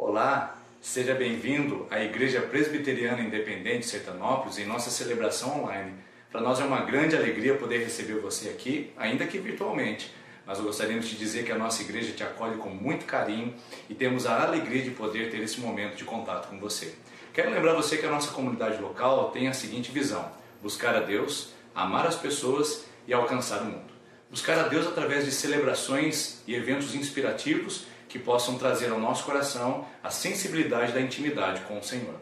Olá, seja bem-vindo à Igreja Presbiteriana Independente Sertanópolis em nossa celebração online. Para nós é uma grande alegria poder receber você aqui, ainda que virtualmente. Mas eu gostaria de te dizer que a nossa igreja te acolhe com muito carinho e temos a alegria de poder ter esse momento de contato com você. Quero lembrar você que a nossa comunidade local tem a seguinte visão: buscar a Deus, amar as pessoas e alcançar o mundo. Buscar a Deus através de celebrações e eventos inspirativos que possam trazer ao nosso coração a sensibilidade da intimidade com o Senhor.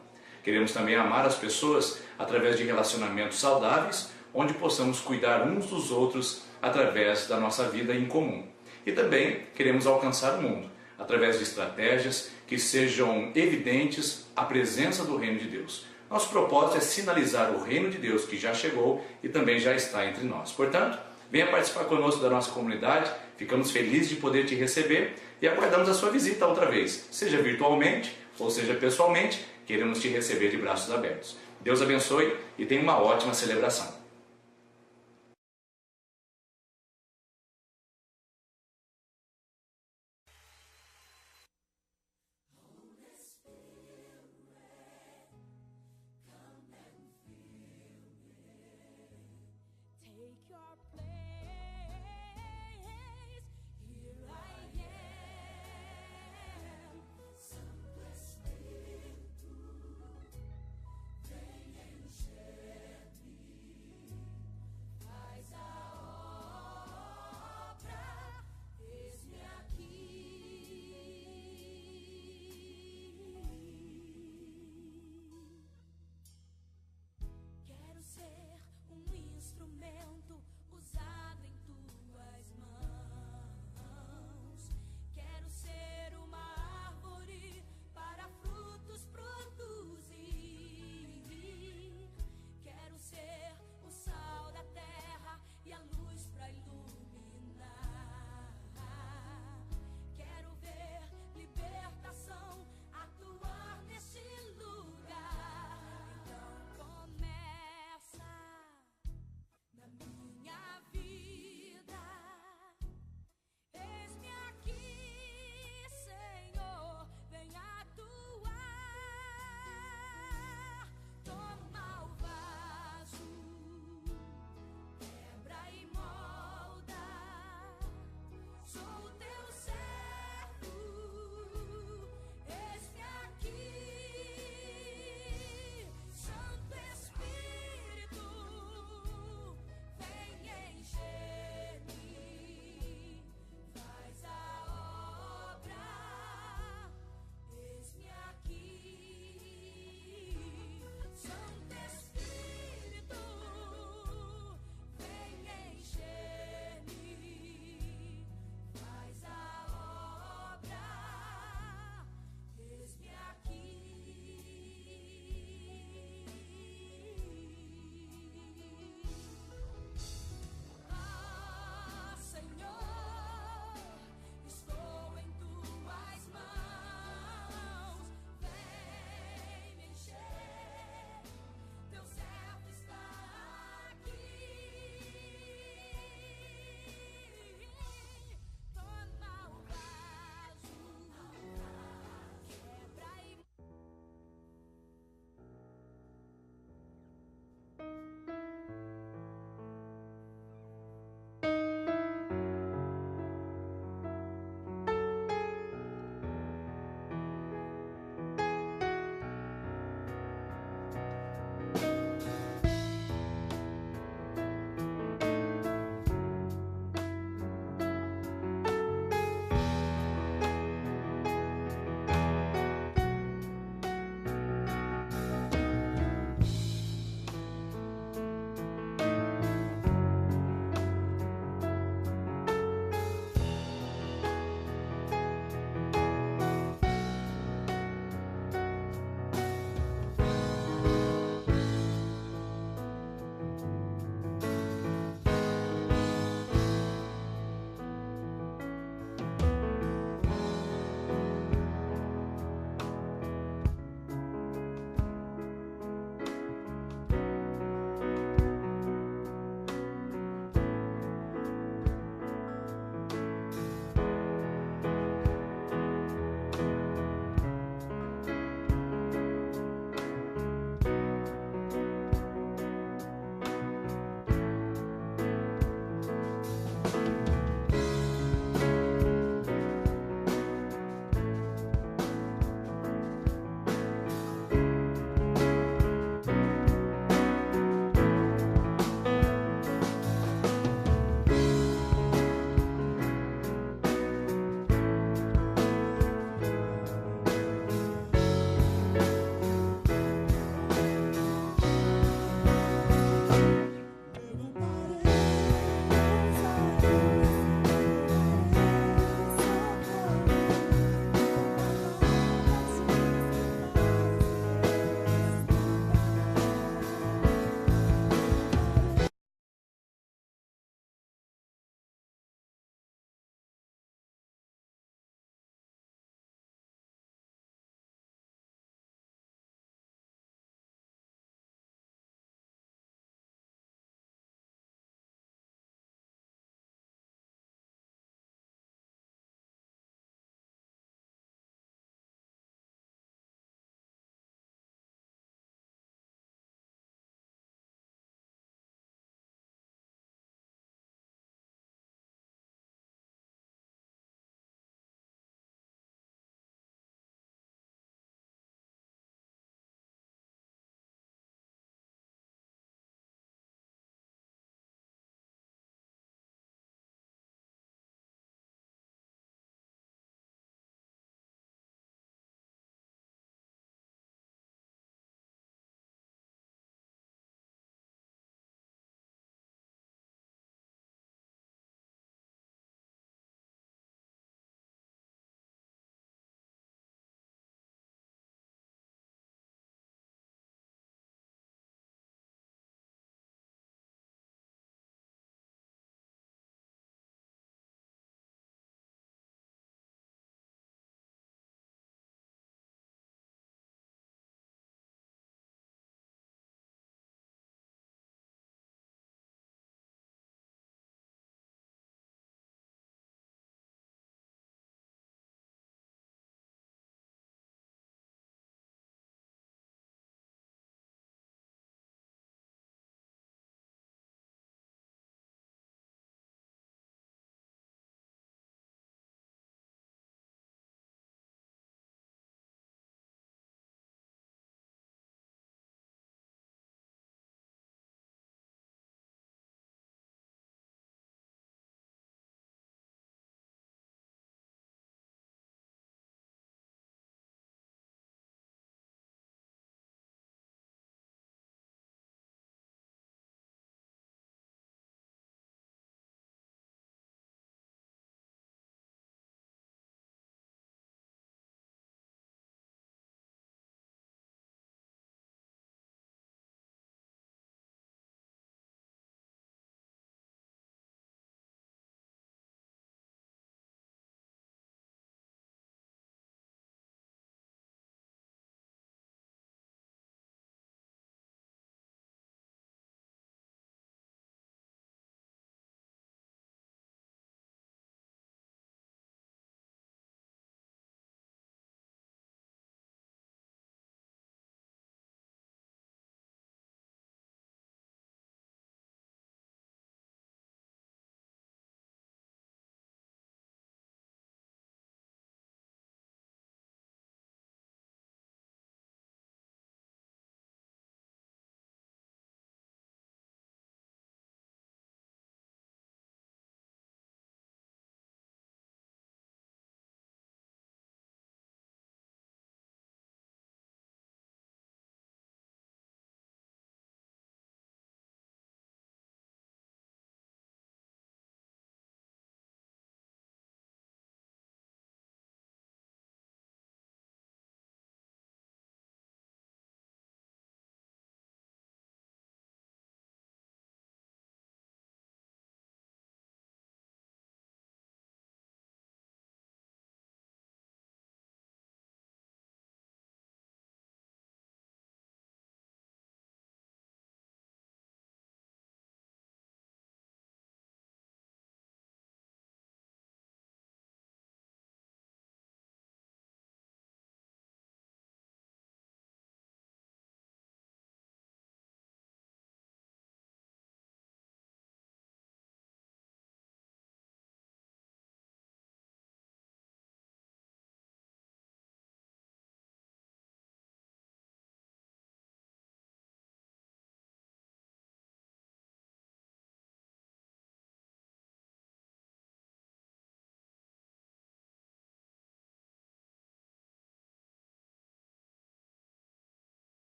Queremos também amar as pessoas através de relacionamentos saudáveis, onde possamos cuidar uns dos outros através da nossa vida em comum. E também queremos alcançar o mundo através de estratégias que sejam evidentes a presença do Reino de Deus. Nosso propósito é sinalizar o Reino de Deus que já chegou e também já está entre nós. Portanto, venha participar conosco da nossa comunidade, ficamos felizes de poder te receber e aguardamos a sua visita outra vez, seja virtualmente ou seja pessoalmente, queremos te receber de braços abertos. Deus abençoe e tenha uma ótima celebração. Take your place. Here I am. Someplace new. Rain and share me.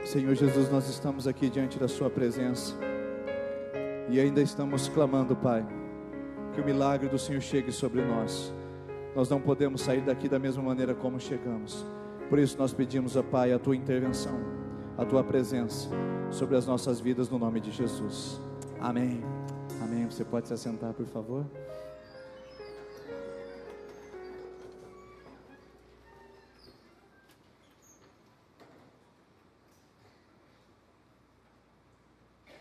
Senhor Jesus, nós estamos aqui diante da Sua presença e ainda estamos clamando, Pai, que o milagre do Senhor chegue sobre nós. Nós não podemos sair daqui da mesma maneira como chegamos. Por isso nós pedimos, ó Pai, a Tua intervenção, a Tua presença sobre as nossas vidas, no nome de Jesus. Amém. Amém. Você pode se assentar, por favor?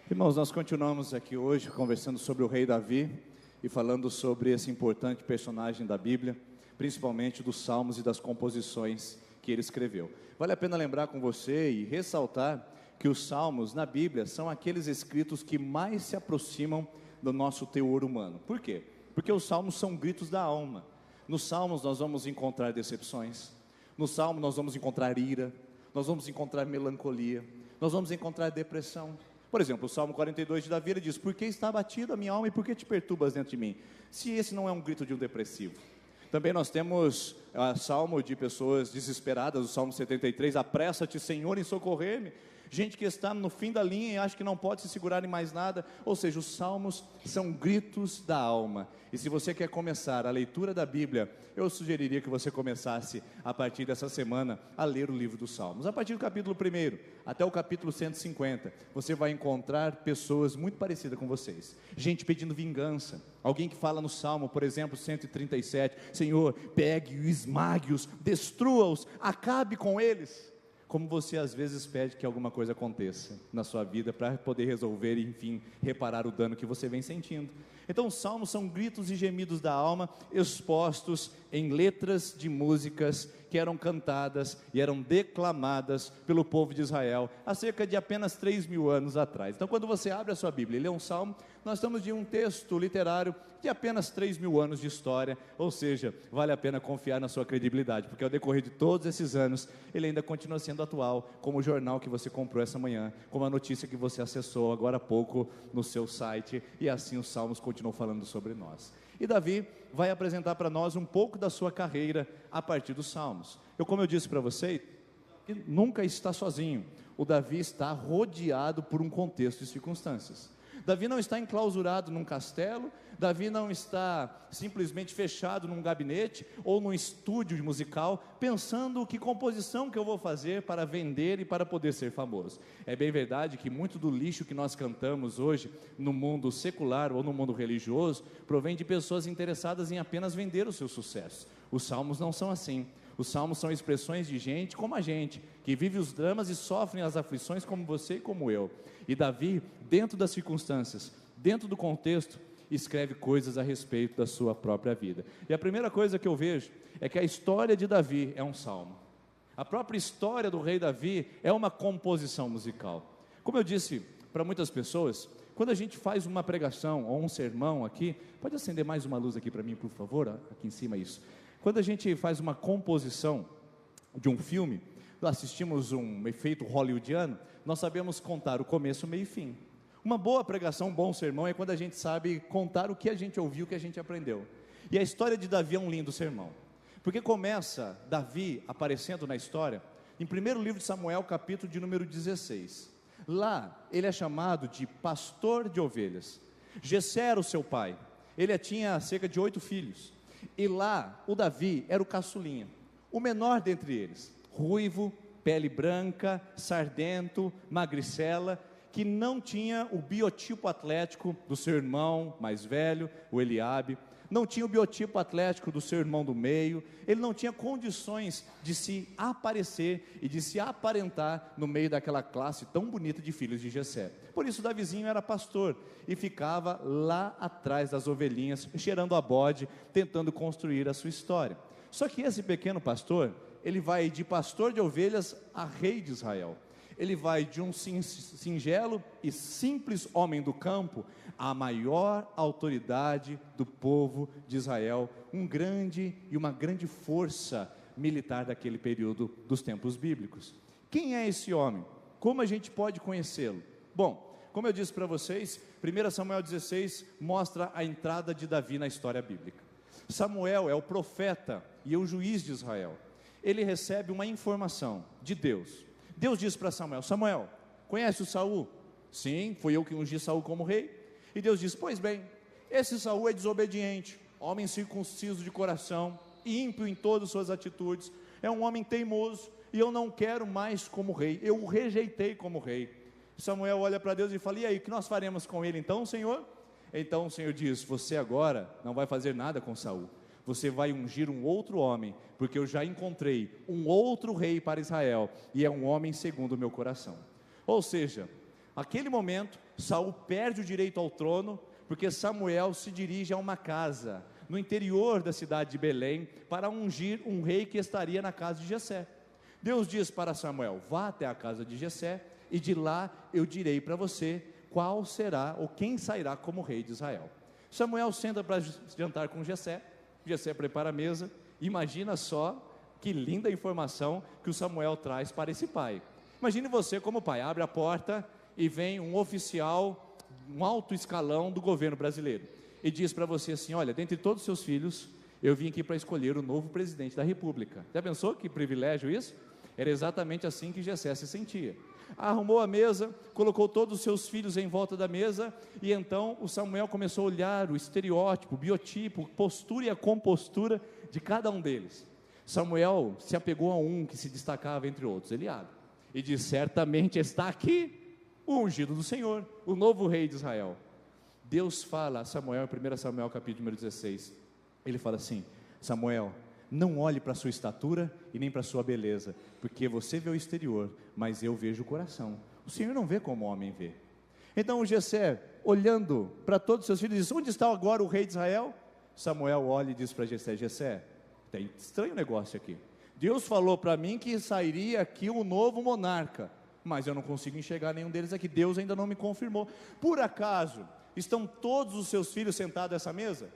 Irmãos, nós continuamos aqui hoje conversando sobre o rei Davi e falando sobre esse importante personagem da Bíblia, principalmente dos salmos e das composições que ele escreveu. Vale a pena lembrar com você e ressaltar que os salmos na Bíblia são aqueles escritos que mais se aproximam do nosso teor humano. Por quê? Porque os salmos são gritos da alma. Nos salmos nós vamos encontrar decepções, no salmo nós vamos encontrar ira, nós vamos encontrar melancolia, nós vamos encontrar depressão. Por exemplo, o Salmo 42 de Davi, ele diz: por que está abatida a minha alma e por que te perturbas dentro de mim? Se esse não é um grito de um depressivo. Também nós temos salmo de pessoas desesperadas, o Salmo 73, apressa-te, Senhor, em socorrer-me. Gente que está no fim da linha e acha que não pode se segurar em mais nada. Ou seja, os salmos são gritos da alma. E se você quer começar a leitura da Bíblia, eu sugeriria que você começasse a partir dessa semana a ler o livro dos Salmos. A partir do capítulo 1 até o capítulo 150, você vai encontrar pessoas muito parecidas com vocês. Gente pedindo vingança. Alguém que fala no Salmo, por exemplo, 137, Senhor, pegue e esmague-os, destrua-os, acabe com eles. Como você às vezes pede que alguma coisa aconteça na sua vida para poder resolver e, enfim, reparar o dano que você vem sentindo. Então os salmos são gritos e gemidos da alma expostos em letras de músicas que eram cantadas e eram declamadas pelo povo de Israel há cerca de apenas 3.000 anos atrás. Então quando você abre a sua Bíblia e lê um salmo, nós estamos de um texto literário de apenas 3.000 anos de história, ou seja, vale a pena confiar na sua credibilidade, porque ao decorrer de todos esses anos, ele ainda continua sendo atual, como o jornal que você comprou essa manhã, como a notícia que você acessou agora há pouco no seu site, e assim os salmos continuam falando sobre nós. E Davi vai apresentar para nós um pouco da sua carreira a partir dos salmos. Como eu disse para você, nunca está sozinho. O Davi está rodeado por um contexto de circunstâncias. Davi não está enclausurado num castelo, Davi não está simplesmente fechado num gabinete ou num estúdio musical, pensando que composição que eu vou fazer para vender e para poder ser famoso. É bem verdade que muito do lixo que nós cantamos hoje no mundo secular ou no mundo religioso provém de pessoas interessadas em apenas vender o seu sucesso. Os salmos não são assim. Os salmos são expressões de gente como a gente, que vive os dramas e sofrem as aflições como você e como eu. E Davi, dentro das circunstâncias, dentro do contexto, escreve coisas a respeito da sua própria vida. E a primeira coisa que eu vejo é que a história de Davi é um salmo. A própria história do rei Davi é uma composição musical. Como eu disse para muitas pessoas, quando a gente faz uma pregação ou um sermão aqui, pode acender mais uma luz aqui para mim, por favor, aqui em cima isso. Quando a gente faz uma composição de um filme, assistimos um efeito hollywoodiano, nós sabemos contar o começo, meio e fim. Uma boa pregação, um bom sermão é quando a gente sabe contar o que a gente ouviu, o que a gente aprendeu. E a história de Davi é um lindo sermão, porque começa Davi aparecendo na história, em 1º livro de Samuel, capítulo de número 16. Lá, ele é chamado de pastor de ovelhas. Jessé era o seu pai, ele tinha cerca de 8 filhos. E lá, o Davi era o caçulinha, o menor dentre eles, ruivo, pele branca, sardento, magricela, que não tinha o biotipo atlético do seu irmão mais velho, o Eliabe, não tinha o biotipo atlético do seu irmão do meio, ele não tinha condições de se aparecer e de se aparentar no meio daquela classe tão bonita de filhos de Jessé. Por isso Davizinho era pastor e ficava lá atrás das ovelhinhas, cheirando a bode, tentando construir a sua história. Só que esse pequeno pastor, ele vai de pastor de ovelhas a rei de Israel. Ele vai de um singelo e simples homem do campo à maior autoridade do povo de Israel, uma grande força militar daquele período dos tempos bíblicos. Quem é esse homem? Como a gente pode conhecê-lo? Bom, como eu disse para vocês, 1 Samuel 16 mostra a entrada de Davi na história bíblica. Samuel é o profeta e o juiz de Israel. Ele recebe uma informação de Deus. Deus disse para Samuel: Samuel, conhece o Saul? Sim, fui eu que ungi Saul como rei. E Deus disse: pois bem, esse Saul é desobediente, homem circunciso de coração, ímpio em todas as suas atitudes, é um homem teimoso, e eu não quero mais como rei, eu o rejeitei como rei. Samuel olha para Deus e fala: e aí, o que nós faremos com ele então, Senhor? Então o Senhor diz: você agora não vai fazer nada com Saul, você vai ungir um outro homem, porque eu já encontrei um outro rei para Israel, e é um homem segundo o meu coração. Ou seja, naquele momento, Saul perde o direito ao trono, porque Samuel se dirige a uma casa, no interior da cidade de Belém, para ungir um rei que estaria na casa de Jessé. Deus diz para Samuel: vá até a casa de Jessé, e de lá eu direi para você qual será, ou quem sairá como rei de Israel. Samuel senta para jantar com Jessé, Jessé prepara a mesa. Imagina só que linda informação que o Samuel traz para esse pai. Imagine você como pai, abre a porta e vem um oficial, um alto escalão do governo brasileiro, e diz para você assim: olha, dentre todos os seus filhos, eu vim aqui para escolher o novo presidente da república. Já pensou que privilégio isso? Era exatamente assim que Jessé se sentia. Arrumou a mesa, colocou todos os seus filhos em volta da mesa, e então o Samuel começou a olhar o estereótipo, o biotipo, postura e a compostura de cada um deles. Samuel se apegou a um que se destacava entre outros, Eliabe, e disse: certamente está aqui o ungido do Senhor, o novo rei de Israel. Deus fala a Samuel, em 1 Samuel capítulo número 16, ele fala assim: Samuel, não olhe para a sua estatura e nem para a sua beleza, porque você vê o exterior, mas eu vejo o coração. O Senhor não vê como o homem vê. Então o Jessé, olhando para todos os seus filhos, diz: onde está agora o rei de Israel? Samuel olha e diz para Jessé: Jessé, tem estranho negócio aqui. Deus falou para mim que sairia aqui um novo monarca, mas eu não consigo enxergar nenhum deles aqui. Deus ainda não me confirmou. Por acaso estão todos os seus filhos sentados nessa mesa?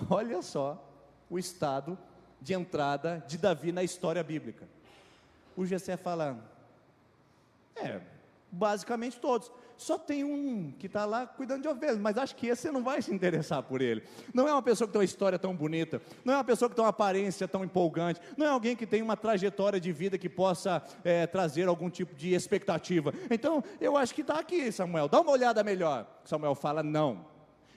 Olha só o estado de entrada de Davi na história bíblica. O Jessé fala: basicamente todos, só tem um que está lá cuidando de ovelhas, mas acho que esse você não vai se interessar por ele. Não é uma pessoa que tem uma história tão bonita, não é uma pessoa que tem uma aparência tão empolgante, não é alguém que tem uma trajetória de vida que possa trazer algum tipo de expectativa. Então eu acho que está aqui, Samuel, dá uma olhada melhor. Samuel fala: não,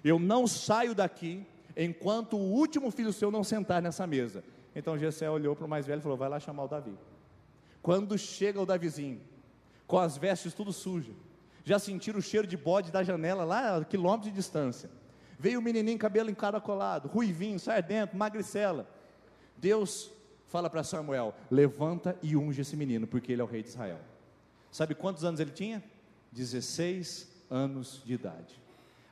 eu não saio daqui enquanto o último filho seu não sentar nessa mesa. Então Jessé olhou para o mais velho e falou: vai lá chamar o Davi. Quando chega o Davizinho, com as vestes tudo sujas, já sentiram o cheiro de bode da janela lá a quilômetros de distância. Veio o menininho, cabelo encaracolado, ruivinho, sardento, magricela. Deus fala para Samuel: levanta e unge esse menino, porque ele é o rei de Israel. Sabe quantos anos ele tinha? 16 anos de idade.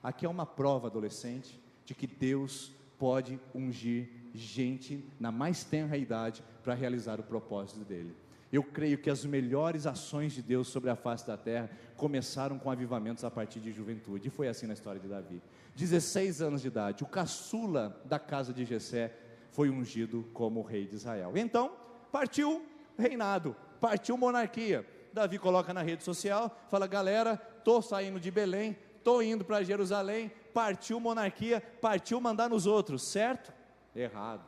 Aqui é uma prova, adolescente, de que Deus pode ungir gente na mais tenra idade para realizar o propósito dele. Eu creio que as melhores ações de Deus sobre a face da terra começaram com avivamentos a partir de juventude, e foi assim na história de Davi. 16 anos de idade, o caçula da casa de Jessé foi ungido como rei de Israel. Então, partiu reinado, partiu monarquia. Davi coloca na rede social, fala: galera, estou saindo de Belém, estou indo para Jerusalém, partiu monarquia, partiu mandar nos outros, certo? Errado.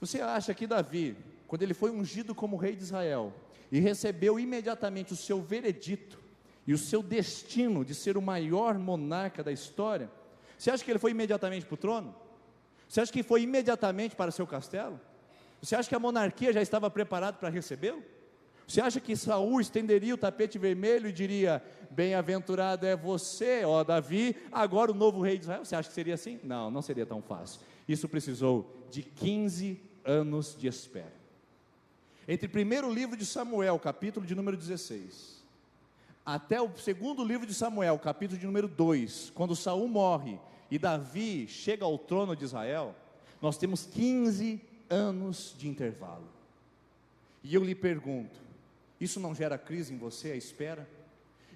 Você acha que Davi, quando ele foi ungido como rei de Israel, e recebeu imediatamente o seu veredito, e o seu destino de ser o maior monarca da história, você acha que ele foi imediatamente para o trono? Você acha que foi imediatamente para seu castelo? Você acha que a monarquia já estava preparada para recebê-lo? Você acha que Saul estenderia o tapete vermelho e diria: bem-aventurado é você, ó Davi, agora o novo rei de Israel? Você acha que seria assim? Não, não seria tão fácil. Isso precisou de 15 anos de espera. Entre o primeiro livro de Samuel, capítulo de número 16, até o segundo livro de Samuel, capítulo de número 2, quando Saul morre e Davi chega ao trono de Israel, nós temos 15 anos de intervalo. E eu lhe pergunto: isso não gera crise em você, a espera?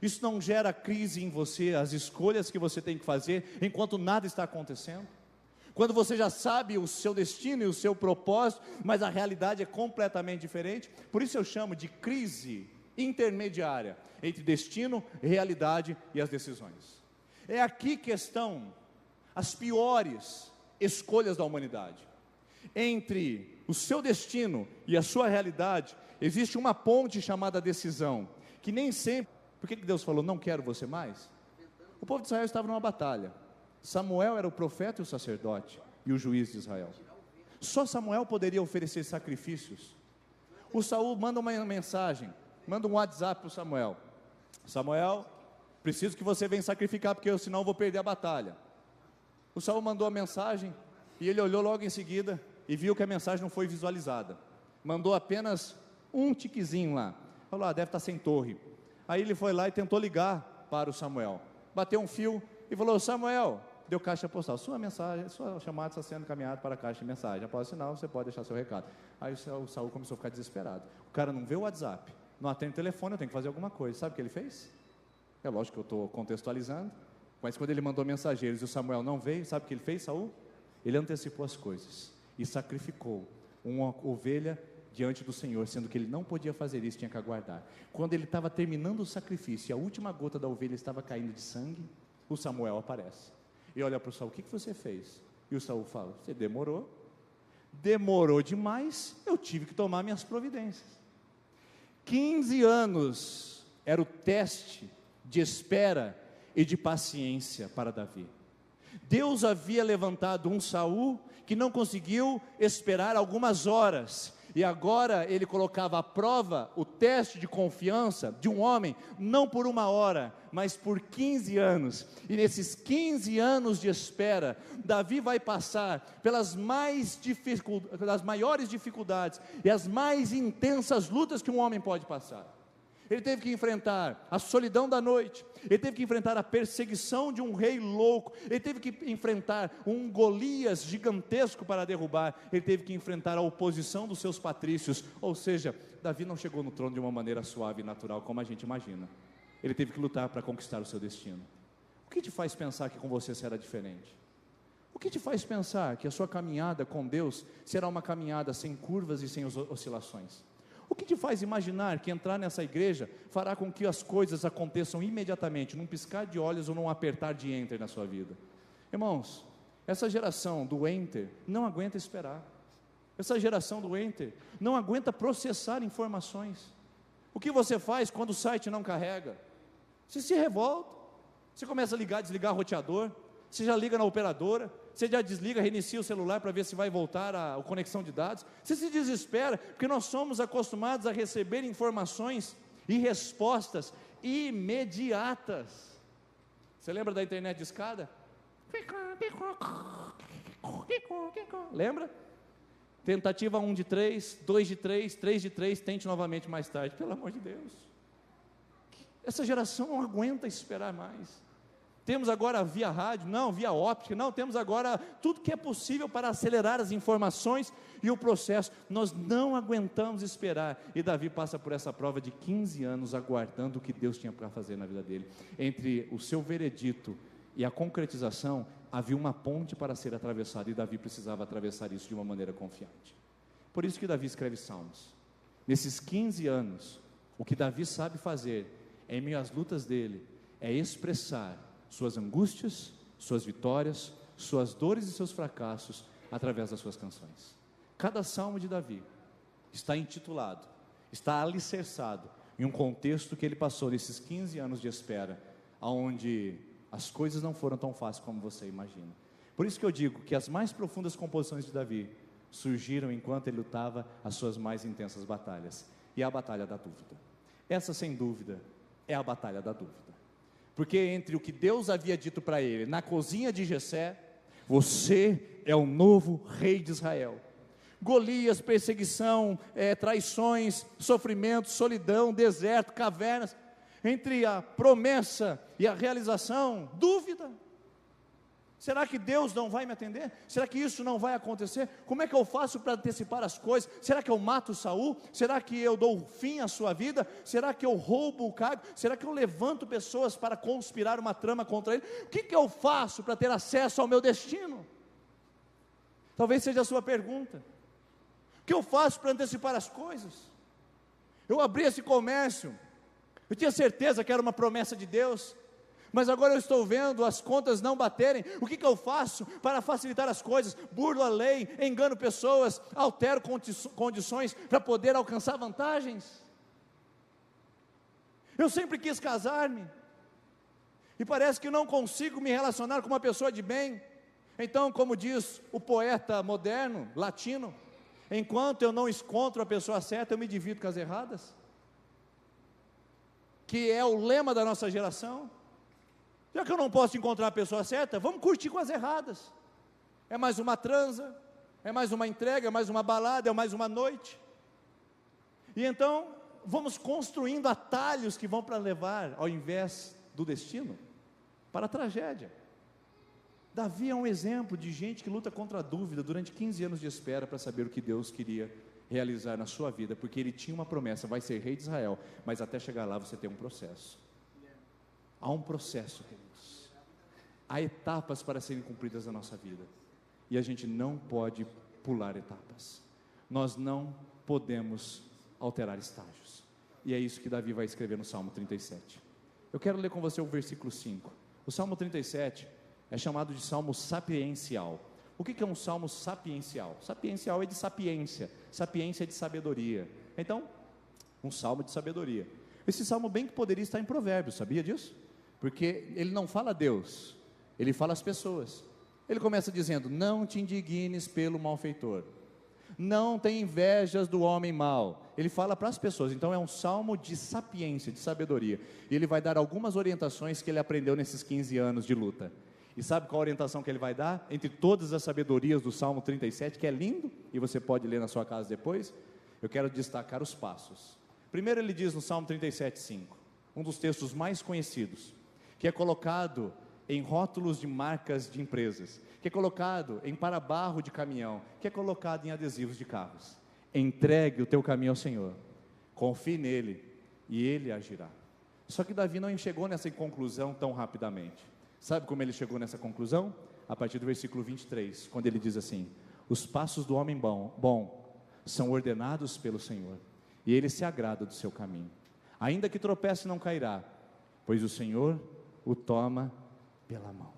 Isso não gera crise em você, as escolhas que você tem que fazer, enquanto nada está acontecendo? Quando você já sabe o seu destino e o seu propósito, mas a realidade é completamente diferente. Por isso eu chamo de crise intermediária entre destino, realidade e as decisões. É aqui que estão as piores escolhas da humanidade. Entre o seu destino e a sua realidade, existe uma ponte chamada decisão, que nem sempre... Por que Deus falou, não quero você mais? O povo de Israel estava numa batalha. Samuel era o profeta e o sacerdote, e o juiz de Israel. Só Samuel poderia oferecer sacrifícios. O Saul manda uma mensagem, manda um WhatsApp para o Samuel. Samuel, preciso que você venha sacrificar, porque senão eu vou perder a batalha. O Saul mandou a mensagem, e ele olhou logo em seguida, e viu que a mensagem não foi visualizada. Mandou apenas um tiquezinho lá. Falou, deve estar sem torre. Aí ele foi lá e tentou ligar para o Samuel. Bateu um fio e falou, Samuel, deu caixa postal, sua mensagem, sua chamada está sendo encaminhada para a caixa de mensagem. Após o sinal, você pode deixar seu recado. Aí o Saul começou a ficar desesperado. O cara não vê o WhatsApp, não atende o telefone, eu tenho que fazer alguma coisa. Sabe o que ele fez? É lógico que eu estou contextualizando, mas quando ele mandou mensageiros e o Samuel não veio, sabe o que ele fez, Saul? Ele antecipou as coisas e sacrificou uma ovelha diante do Senhor, sendo que ele não podia fazer isso, tinha que aguardar. Quando ele estava terminando o sacrifício e a última gota da ovelha estava caindo de sangue, o Samuel aparece e olha para o Saul, o que você fez? E o Saul fala, você demorou demais, eu tive que tomar minhas providências. 15 anos era o teste de espera e de paciência para Davi. Deus havia levantado um Saul que não conseguiu esperar algumas horas, e agora ele colocava à prova o teste de confiança de um homem, não por uma hora, mas por 15 anos, e nesses 15 anos de espera, Davi vai passar pelas maiores dificuldades, e as mais intensas lutas que um homem pode passar. Ele teve que enfrentar a solidão da noite, ele teve que enfrentar a perseguição de um rei louco, ele teve que enfrentar um Golias gigantesco para derrubar, ele teve que enfrentar a oposição dos seus patrícios, ou seja, Davi não chegou no trono de uma maneira suave e natural como a gente imagina, ele teve que lutar para conquistar o seu destino. O que te faz pensar que com você será diferente? O que te faz pensar que a sua caminhada com Deus será uma caminhada sem curvas e sem oscilações? O que te faz imaginar que entrar nessa igreja fará com que as coisas aconteçam imediatamente, num piscar de olhos ou num apertar de enter na sua vida? Irmãos, essa geração do enter não aguenta esperar. Essa geração do enter não aguenta processar informações. O que você faz quando o site não carrega? Você se revolta, você começa a ligar, desligar o roteador, você já liga na operadora, você já desliga, reinicia o celular para ver se vai voltar a conexão de dados, você se desespera, porque nós somos acostumados a receber informações e respostas imediatas. Você lembra da internet de escada? Lembra? Tentativa 1 de 3, 2 de 3, 3 de 3, tente novamente mais tarde, pelo amor de Deus. Essa geração não aguenta esperar mais. Temos agora via rádio, não, via óptica, não, temos agora tudo que é possível para acelerar as informações e o processo. Nós não aguentamos esperar, e Davi passa por essa prova de 15 anos aguardando o que Deus tinha para fazer na vida dele. Entre o seu veredito e a concretização, havia uma ponte para ser atravessada, e Davi precisava atravessar isso de uma maneira confiante. Por isso que Davi escreve Salmos. Nesses 15 anos, o que Davi sabe fazer, em meio às lutas dele, é expressar suas angústias, suas vitórias, suas dores e seus fracassos, através das suas canções. Cada salmo de Davi está intitulado, está alicerçado em um contexto que ele passou nesses 15 anos de espera, onde as coisas não foram tão fáceis como você imagina. Por isso que eu digo que as mais profundas composições de Davi surgiram enquanto ele lutava as suas mais intensas batalhas, e a batalha da dúvida. Essa, sem dúvida, é a batalha da dúvida. Porque entre o que Deus havia dito para ele na cozinha de Jessé, você é o novo rei de Israel, Golias, perseguição, traições, sofrimento, solidão, deserto, cavernas, entre a promessa e a realização, dúvida. Será que Deus não vai me atender? Será que isso não vai acontecer? Como é que eu faço para antecipar as coisas? Será que eu mato Saul? Será que eu dou fim à sua vida? Será que eu roubo o cargo? Será que eu levanto pessoas para conspirar uma trama contra ele? O que eu faço para ter acesso ao meu destino? Talvez seja a sua pergunta. O que eu faço para antecipar as coisas? Eu abri esse comércio, eu tinha certeza que era uma promessa de Deus, Mas agora eu estou vendo as contas não baterem. O que eu faço para facilitar as coisas? Burlo a lei, engano pessoas, altero condições para poder alcançar vantagens. Eu sempre quis casar-me, e parece que não consigo me relacionar com uma pessoa de bem. Então, como diz o poeta moderno, latino, enquanto eu não encontro a pessoa certa, eu me divido com as erradas, que é o lema da nossa geração. Já que eu não posso encontrar a pessoa certa, vamos curtir com as erradas. É mais uma transa, é mais uma entrega, é mais uma balada, é mais uma noite. E então, vamos construindo atalhos que vão para levar, ao invés do destino, para a tragédia. Davi é um exemplo de gente que luta contra a dúvida durante 15 anos de espera para saber o que Deus queria realizar na sua vida, porque ele tinha uma promessa: vai ser rei de Israel, mas até chegar lá você tem um processo. Há um processo, queridos. Há etapas para serem cumpridas na nossa vida, e a gente não pode pular etapas. Nós não podemos alterar estágios. E é isso que Davi vai escrever no Salmo 37. Eu quero ler com você o versículo 5. O Salmo 37 é chamado de Salmo sapiencial. O que é um Salmo sapiencial? Sapiencial é de sapiência, sapiência é de sabedoria. Então, um Salmo de sabedoria. Esse Salmo bem que poderia estar em Provérbios, sabia disso? Porque ele não fala a Deus, ele fala às pessoas. Ele começa dizendo: não te indignes pelo malfeitor, não tem invejas do homem mau. Ele fala para as pessoas. Então é um salmo de sapiência, de sabedoria. E ele vai dar algumas orientações que ele aprendeu nesses 15 anos de luta. E sabe qual a orientação que ele vai dar? Entre todas as sabedorias do Salmo 37, que é lindo, e você pode ler na sua casa depois, eu quero destacar os passos. Primeiro ele diz no Salmo 37:5, um dos textos mais conhecidos, que é colocado em rótulos de marcas de empresas, que é colocado em para-barro de caminhão, que é colocado em adesivos de carros. Entregue o teu caminho ao Senhor, confie nele e ele agirá. Só que Davi não chegou nessa conclusão tão rapidamente. Sabe como ele chegou nessa conclusão? A partir do versículo 23, quando ele diz assim: os passos do homem bom são ordenados pelo Senhor, e ele se agrada do seu caminho. Ainda que tropece, não cairá, pois o Senhor o toma pela mão.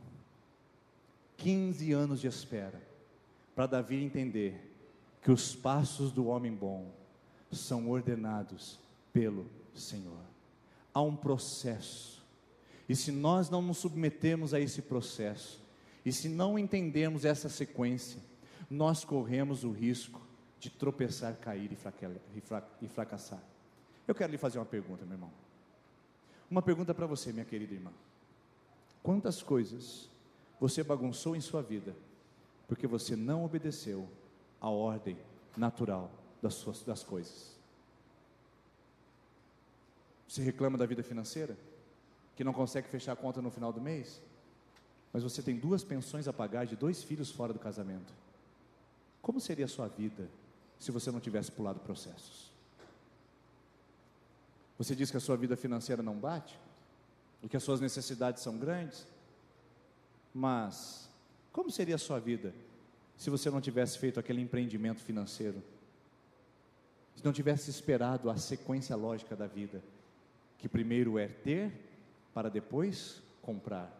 15 anos de espera para Davi entender que os passos do homem bom são ordenados pelo Senhor. Há um processo, e se nós não nos submetemos a esse processo, e se não entendermos essa sequência, nós corremos o risco de tropeçar, cair e fracassar. Eu quero lhe fazer uma pergunta, meu irmão. Uma pergunta para você, minha querida irmã. Quantas coisas você bagunçou em sua vida porque você não obedeceu à ordem natural das coisas? Você reclama da vida financeira, que não consegue fechar a conta no final do mês, mas você tem 2 pensões a pagar de 2 filhos fora do casamento. Como seria a sua vida se você não tivesse pulado processos? Você diz que a sua vida financeira não bate, e que as suas necessidades são grandes, mas como seria a sua vida se você não tivesse feito aquele empreendimento financeiro, se não tivesse esperado a sequência lógica da vida, que primeiro é ter, para depois comprar?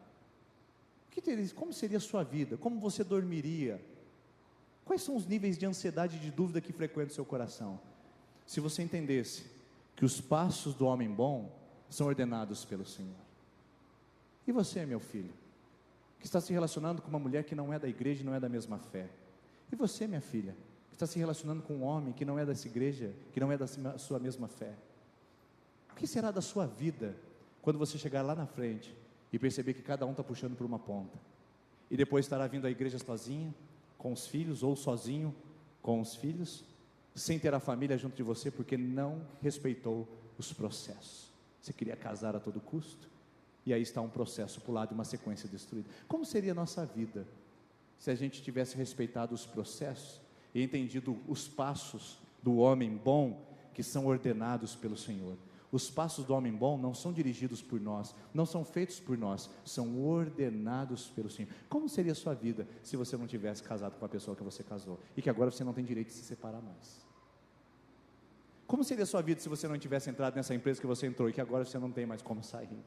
Como seria a sua vida? Como você dormiria? Quais são os níveis de ansiedade e de dúvida que frequentam o seu coração? Se você entendesse que os passos do homem bom são ordenados pelo Senhor. E você, meu filho, que está se relacionando com uma mulher que não é da igreja e não é da mesma fé? E você, minha filha, que está se relacionando com um homem que não é dessa igreja, que não é da sua mesma fé? O que será da sua vida quando você chegar lá na frente e perceber que cada um está puxando por uma ponta, e depois estará vindo à igreja sozinha, com os filhos, ou sozinho com os filhos, sem ter a família junto de você, porque não respeitou os processos? Você queria casar a todo custo, e aí está um processo pulado e uma sequência destruída. Como seria a nossa vida se a gente tivesse respeitado os processos e entendido os passos do homem bom que são ordenados pelo Senhor? Os passos do homem bom não são dirigidos por nós, não são feitos por nós, são ordenados pelo Senhor. Como seria a sua vida se você não tivesse casado com a pessoa que você casou, e que agora você não tem direito de se separar mais? Como seria a sua vida se você não tivesse entrado nessa empresa que você entrou, e que agora você não tem mais como sair?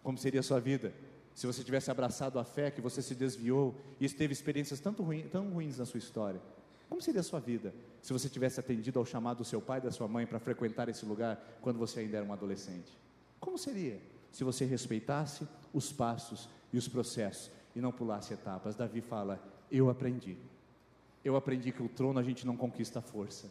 Como seria a sua vida se você tivesse abraçado a fé, que você se desviou e teve experiências tão ruins na sua história? Como seria a sua vida se você tivesse atendido ao chamado do seu pai e da sua mãe para frequentar esse lugar quando você ainda era um adolescente? Como seria se você respeitasse os passos e os processos e não pulasse etapas? Davi fala: eu aprendi que o trono a gente não conquista à força,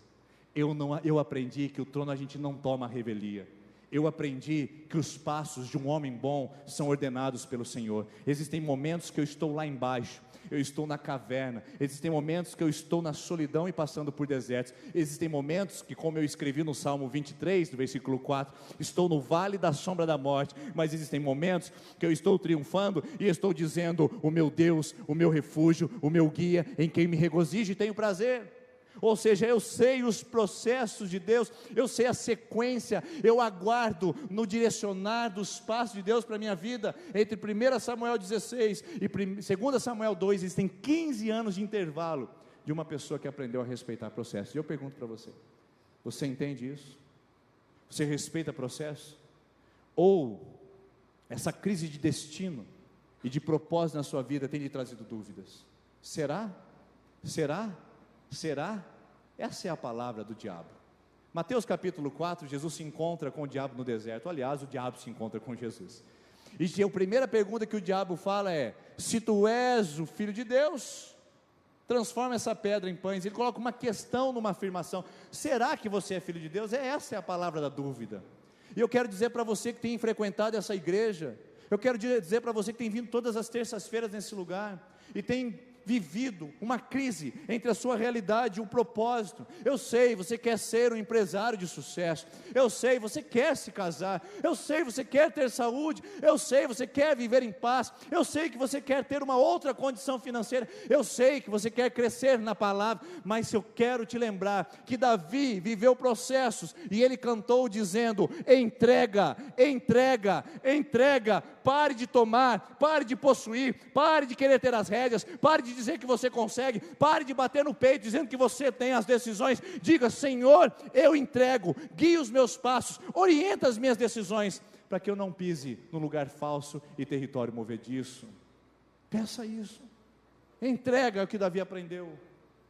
eu aprendi que o trono a gente não toma a revelia. Eu aprendi que os passos de um homem bom são ordenados pelo Senhor. Existem momentos que eu estou lá embaixo, eu estou na caverna. Existem momentos que eu estou na solidão e passando por desertos. Existem momentos que, como eu escrevi no Salmo 23, no versículo 4, estou no vale da sombra da morte. Mas existem momentos que eu estou triunfando e estou dizendo: o meu Deus, o meu refúgio, o meu guia, em quem me regozijo e tenho prazer. Ou seja, eu sei os processos de Deus, eu sei a sequência, eu aguardo no direcionar dos passos de Deus para a minha vida. Entre 1 Samuel 16 e 2 Samuel 2, existem 15 anos de intervalo de uma pessoa que aprendeu a respeitar processos. E eu pergunto para você: você entende isso? Você respeita processo? Ou essa crise de destino e de propósito na sua vida tem lhe trazido dúvidas? Será? Essa é a palavra do diabo. Mateus capítulo 4, Jesus se encontra com o diabo no deserto. Aliás, o diabo se encontra com Jesus. E a primeira pergunta que o diabo fala é: se tu és o Filho de Deus, transforma essa pedra em pães. Ele coloca uma questão numa afirmação: será que você é Filho de Deus? Essa é a palavra da dúvida. E eu quero dizer para você que tem frequentado essa igreja, eu quero dizer para você que tem vindo todas as terças-feiras nesse lugar e tem vivido uma crise entre a sua realidade e o propósito. Eu sei, você quer ser um empresário de sucesso. Eu sei, você quer se casar. Eu sei, você quer ter saúde. Eu sei, você quer viver em paz. Eu sei que você quer ter uma outra condição financeira. Eu sei que você quer crescer na palavra. Mas eu quero te lembrar que Davi viveu processos e ele cantou dizendo: entrega, entrega, entrega. Pare de tomar, pare de possuir, pare de querer ter as rédeas, pare de dizer que você consegue, pare de bater no peito dizendo que você tem as decisões. Diga: Senhor, eu entrego, guia os meus passos, orienta as minhas decisões, para que eu não pise no lugar falso e território movediço. Peça isso, entrega o que Davi aprendeu,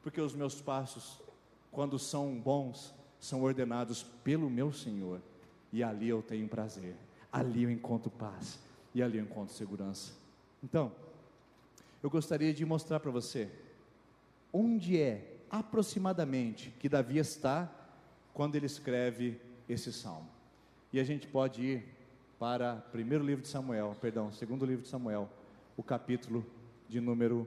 porque os meus passos, quando são bons, são ordenados pelo meu Senhor, e ali eu tenho prazer, ali eu encontro paz, e ali eu encontro segurança. Então, eu gostaria de mostrar para você onde é aproximadamente que Davi está quando ele escreve esse salmo. E a gente pode ir para segundo livro de Samuel, o capítulo de número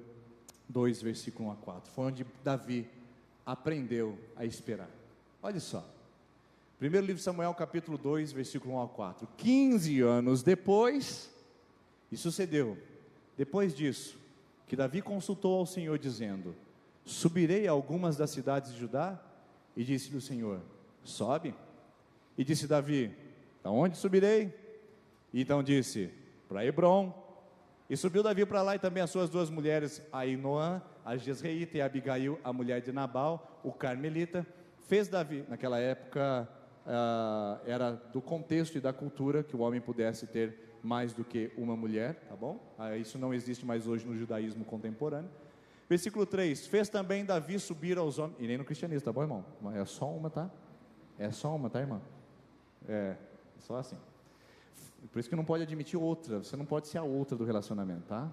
2, versículo 1 a 4. Foi onde Davi aprendeu a esperar. Olha só. Primeiro livro de Samuel, capítulo 2, versículo 1 a 4. 15 anos depois, e sucedeu, depois disso, que Davi consultou ao Senhor dizendo: subirei a algumas das cidades de Judá? E disse-lhe o Senhor: sobe. E disse Davi: aonde subirei? E então disse: para Hebrom. E subiu Davi para lá, e também as suas duas mulheres, Ainoã, a Jezreíta, e Abigail, a mulher de Nabal, o Carmelita. Fez Davi, naquela época, era do contexto e da cultura que o homem pudesse ter mais do que uma mulher, tá bom? Isso não existe mais hoje no judaísmo contemporâneo. Versículo 3, fez também Davi subir aos homens, e nem no cristianismo, tá bom, irmão? É só uma, tá? É só uma, tá, irmão? É só assim. Por isso que não pode admitir outra, você não pode ser a outra do relacionamento, tá?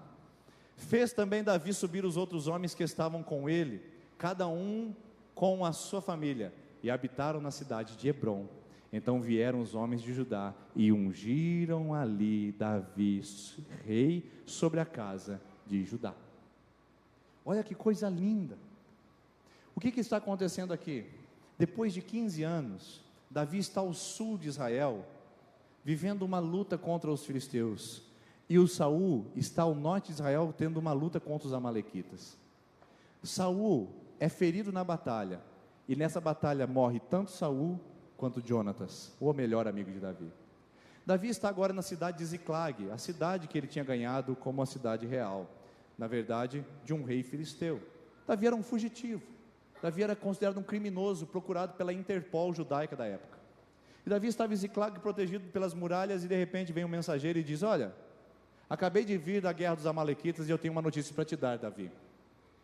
Fez também Davi subir os outros homens que estavam com ele, cada um com a sua família, e habitaram na cidade de Hebrom. Então vieram os homens de Judá e ungiram ali Davi, rei sobre a casa de Judá. Olha que coisa linda. O que está acontecendo aqui? Depois de 15 anos, Davi está ao sul de Israel, vivendo uma luta contra os filisteus, e o Saul está ao norte de Israel, tendo uma luta contra os amalequitas. Saul é ferido na batalha, e nessa batalha morre tanto Saul quanto Jonatas, o melhor amigo de Davi. Davi está agora na cidade de Ziclag, a cidade que ele tinha ganhado como a cidade real, na verdade, de um rei filisteu. Davi era um fugitivo, Davi era considerado um criminoso, procurado pela Interpol judaica da época. E Davi estava em Ziclag, protegido pelas muralhas, e de repente vem um mensageiro e diz: olha, acabei de vir da guerra dos Amalequitas e eu tenho uma notícia para te dar, Davi.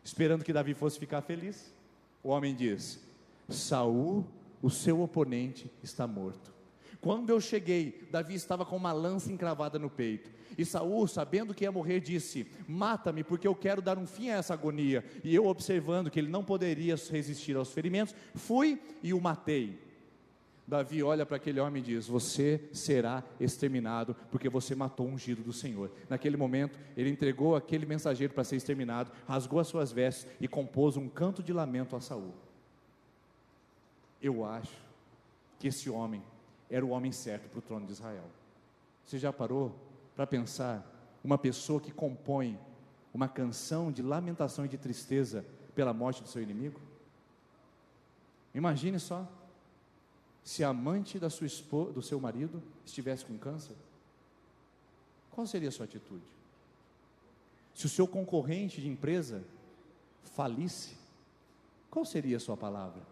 Esperando que Davi fosse ficar feliz, o homem diz: Saul, o seu oponente, está morto. Quando eu cheguei, Davi estava com uma lança encravada no peito. E Saul, sabendo que ia morrer, disse: mata-me, porque eu quero dar um fim a essa agonia. E eu, observando que ele não poderia resistir aos ferimentos, fui e o matei. Davi olha para aquele homem e diz: você será exterminado, porque você matou o ungido do Senhor. Naquele momento, ele entregou aquele mensageiro para ser exterminado, rasgou as suas vestes e compôs um canto de lamento a Saul. Eu acho que esse homem era o homem certo para o trono de Israel. Você já parou para pensar uma pessoa que compõe uma canção de lamentação e de tristeza pela morte do seu inimigo? Imagine só, se a amante da sua esposa, do seu marido estivesse com câncer, qual seria a sua atitude? Se o seu concorrente de empresa falisse, qual seria a sua palavra?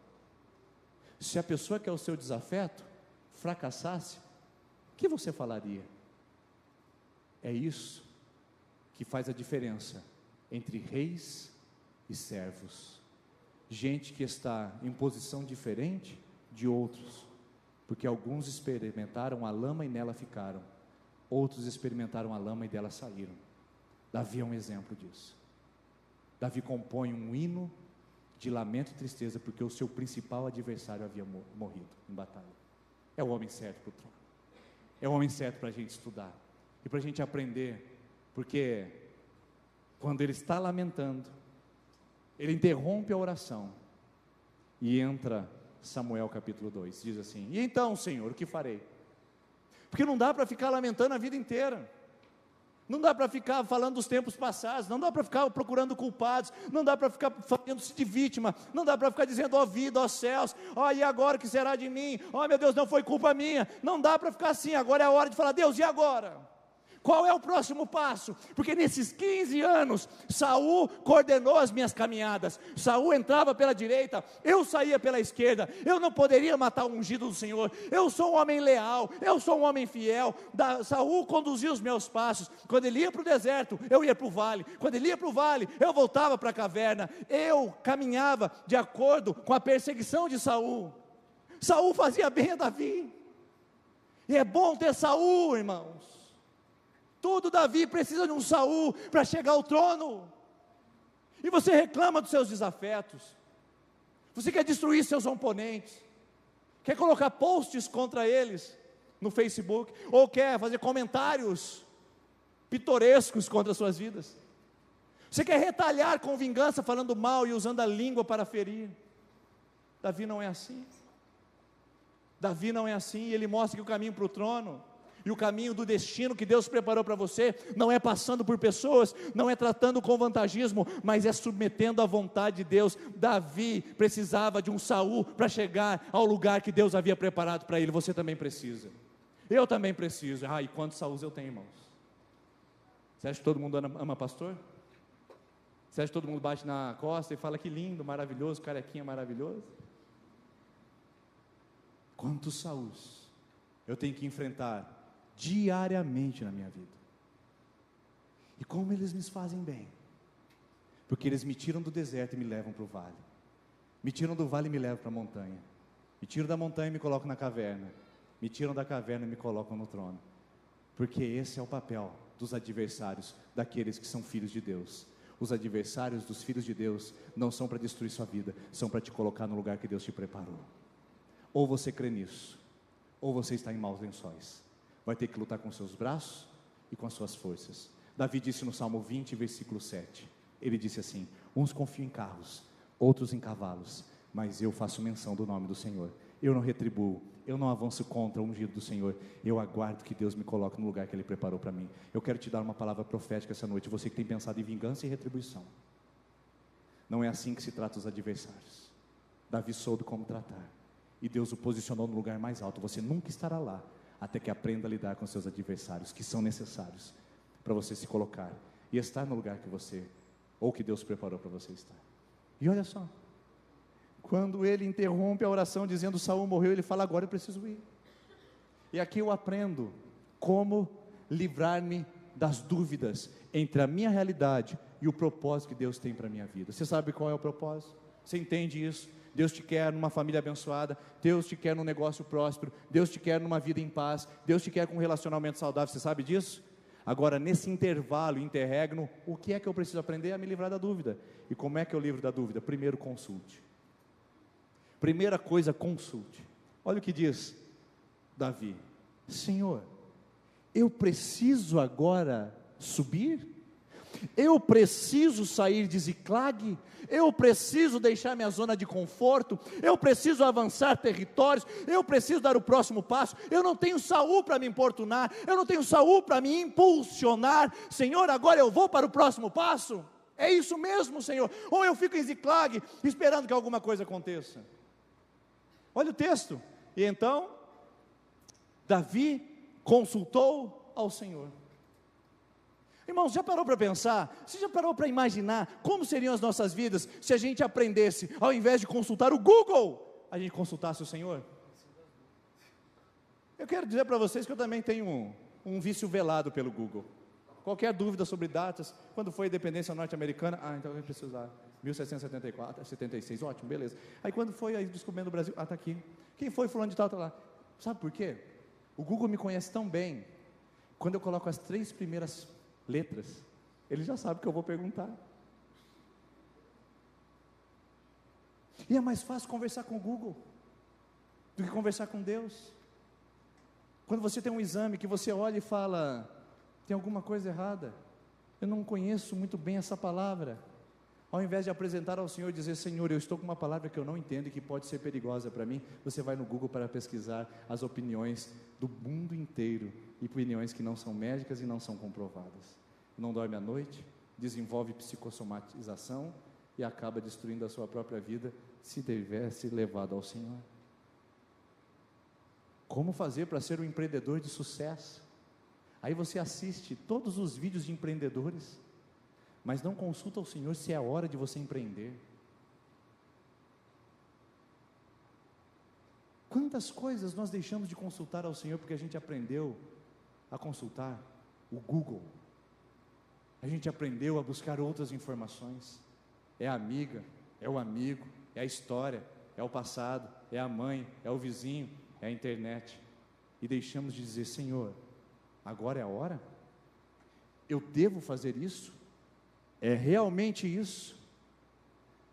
Se a pessoa que é o seu desafeto fracassasse, o que você falaria? É isso que faz a diferença entre reis e servos. Gente que está em posição diferente de outros, porque alguns experimentaram a lama e nela ficaram, outros experimentaram a lama e dela saíram. Davi é um exemplo disso. Davi compõe um hino de lamento e tristeza, porque o seu principal adversário havia morrido em batalha. É o homem certo para o trono, é o homem certo para a gente estudar, e para a gente aprender, porque quando ele está lamentando, ele interrompe a oração, e entra Samuel capítulo 2, diz assim: e então, Senhor, o que farei? Porque não dá para ficar lamentando a vida inteira, não dá para ficar falando dos tempos passados, não dá para ficar procurando culpados, não dá para ficar fazendo-se de vítima, não dá para ficar dizendo: ó vida, ó céus, ó e agora o que será de mim? Ó meu Deus, não foi culpa minha. Não dá para ficar assim. Agora é a hora de falar: Deus, e agora? Qual é o próximo passo? Porque nesses 15 anos, Saul coordenou as minhas caminhadas. Saul entrava pela direita, eu saía pela esquerda. Eu não poderia matar o ungido do Senhor. Eu sou um homem leal, eu sou um homem fiel. Saul conduzia os meus passos. Quando ele ia para o deserto, eu ia para o vale. Quando ele ia para o vale, eu voltava para a caverna. Eu caminhava de acordo com a perseguição de Saul. Saul fazia bem a Davi. E é bom ter Saul, irmãos. Todo Davi precisa de um Saul para chegar ao trono. E você reclama dos seus desafetos, você quer destruir seus oponentes, quer colocar posts contra eles no Facebook, ou quer fazer comentários pitorescos contra as suas vidas. Você quer retalhar com vingança, falando mal e usando a língua para ferir. Davi não é assim. Davi não é assim, e ele mostra que o caminho para o trono e o caminho do destino que Deus preparou para você não é passando por pessoas, não é tratando com vantagismo, mas é submetendo à vontade de Deus. Davi precisava de um Saul para chegar ao lugar que Deus havia preparado para ele. Você também precisa, eu também preciso. E quantos Sauls eu tenho, irmãos? Você acha que todo mundo ama pastor? Você acha que todo mundo bate na costa e fala: que lindo, maravilhoso, carequinha maravilhoso? Quantos Sauls eu tenho que enfrentar diariamente na minha vida? E como eles me fazem bem, porque eles me tiram do deserto e me levam para o vale, me tiram do vale e me levam para a montanha, me tiram da montanha e me colocam na caverna, me tiram da caverna e me colocam no trono, porque esse é o papel dos adversários daqueles que são filhos de Deus. Os adversários dos filhos de Deus não são para destruir sua vida, são para te colocar no lugar que Deus te preparou. Ou você crê nisso, ou você está em maus lençóis. Vai ter que lutar com seus braços e com as suas forças. Davi disse no Salmo 20, versículo 7, ele disse assim: uns confiam em carros, outros em cavalos, mas eu faço menção do nome do Senhor. Eu não retribuo, eu não avanço contra o ungido do Senhor, eu aguardo que Deus me coloque no lugar que Ele preparou para mim. Eu quero te dar uma palavra profética essa noite, você que tem pensado em vingança e retribuição. Não é assim que se trata os adversários. Davi soube como tratar, e Deus o posicionou no lugar mais alto. Você nunca estará lá, até que aprenda a lidar com seus adversários, que são necessários para você se colocar e estar no lugar que você, ou que Deus preparou para você estar. E olha só, quando ele interrompe a oração dizendo: Saul morreu, ele fala: agora eu preciso ir. E aqui eu aprendo como livrar-me das dúvidas entre a minha realidade e o propósito que Deus tem para a minha vida. Você sabe qual é o propósito? Você entende isso? Deus te quer numa família abençoada, Deus te quer num negócio próspero, Deus te quer numa vida em paz, Deus te quer com um relacionamento saudável, você sabe disso? Agora, nesse intervalo, interregno, o que é que eu preciso aprender? A me livrar da dúvida. E como é que eu livro da dúvida? Primeiro, consulte. Primeira coisa, consulte. Olha o que diz Davi: Senhor, eu preciso agora subir? Eu preciso sair de Ziclag? Eu preciso deixar minha zona de conforto? Eu preciso avançar territórios? Eu preciso dar o próximo passo? Eu não tenho Saul para me importunar, eu não tenho Saul para me impulsionar. Senhor, agora eu vou para o próximo passo? É isso mesmo, Senhor? Ou eu fico em Ziclag esperando que alguma coisa aconteça? Olha o texto. E então Davi consultou ao Senhor. Irmãos, já parou para pensar? Você já parou para imaginar como seriam as nossas vidas se a gente aprendesse, ao invés de consultar o Google, a gente consultasse o Senhor? Eu quero dizer para vocês que eu também tenho um vício velado pelo Google. Qualquer dúvida sobre datas, quando foi a independência norte-americana, então eu preciso usar 1774, 76, ótimo, beleza. Aí quando foi a descoberta do Brasil, está aqui. Quem foi fulano de tal, está lá. Sabe por quê? O Google me conhece tão bem, quando eu coloco as 3 primeiras letras, ele já sabe o que eu vou perguntar. E é mais fácil conversar com o Google do que conversar com Deus. Quando você tem um exame que você olha e fala, tem alguma coisa errada, eu não conheço muito bem essa palavra, ao invés de apresentar ao Senhor e dizer, Senhor, eu estou com uma palavra que eu não entendo e que pode ser perigosa para mim, você vai no Google para pesquisar as opiniões do mundo inteiro, e opiniões que não são médicas e não são comprovadas. Não dorme à noite, desenvolve psicossomatização e acaba destruindo a sua própria vida, se tivesse levado ao Senhor. Como fazer para ser um empreendedor de sucesso? Aí você assiste todos os vídeos de empreendedores, mas não consulta o Senhor se é a hora de você empreender. Quantas coisas nós deixamos de consultar ao Senhor porque a gente aprendeu a consultar o Google, a gente aprendeu a buscar outras informações, é a amiga, é o amigo, é a história, é o passado, é a mãe, é o vizinho, é a internet, e deixamos de dizer, Senhor, agora é a hora? Eu devo fazer isso? É realmente isso?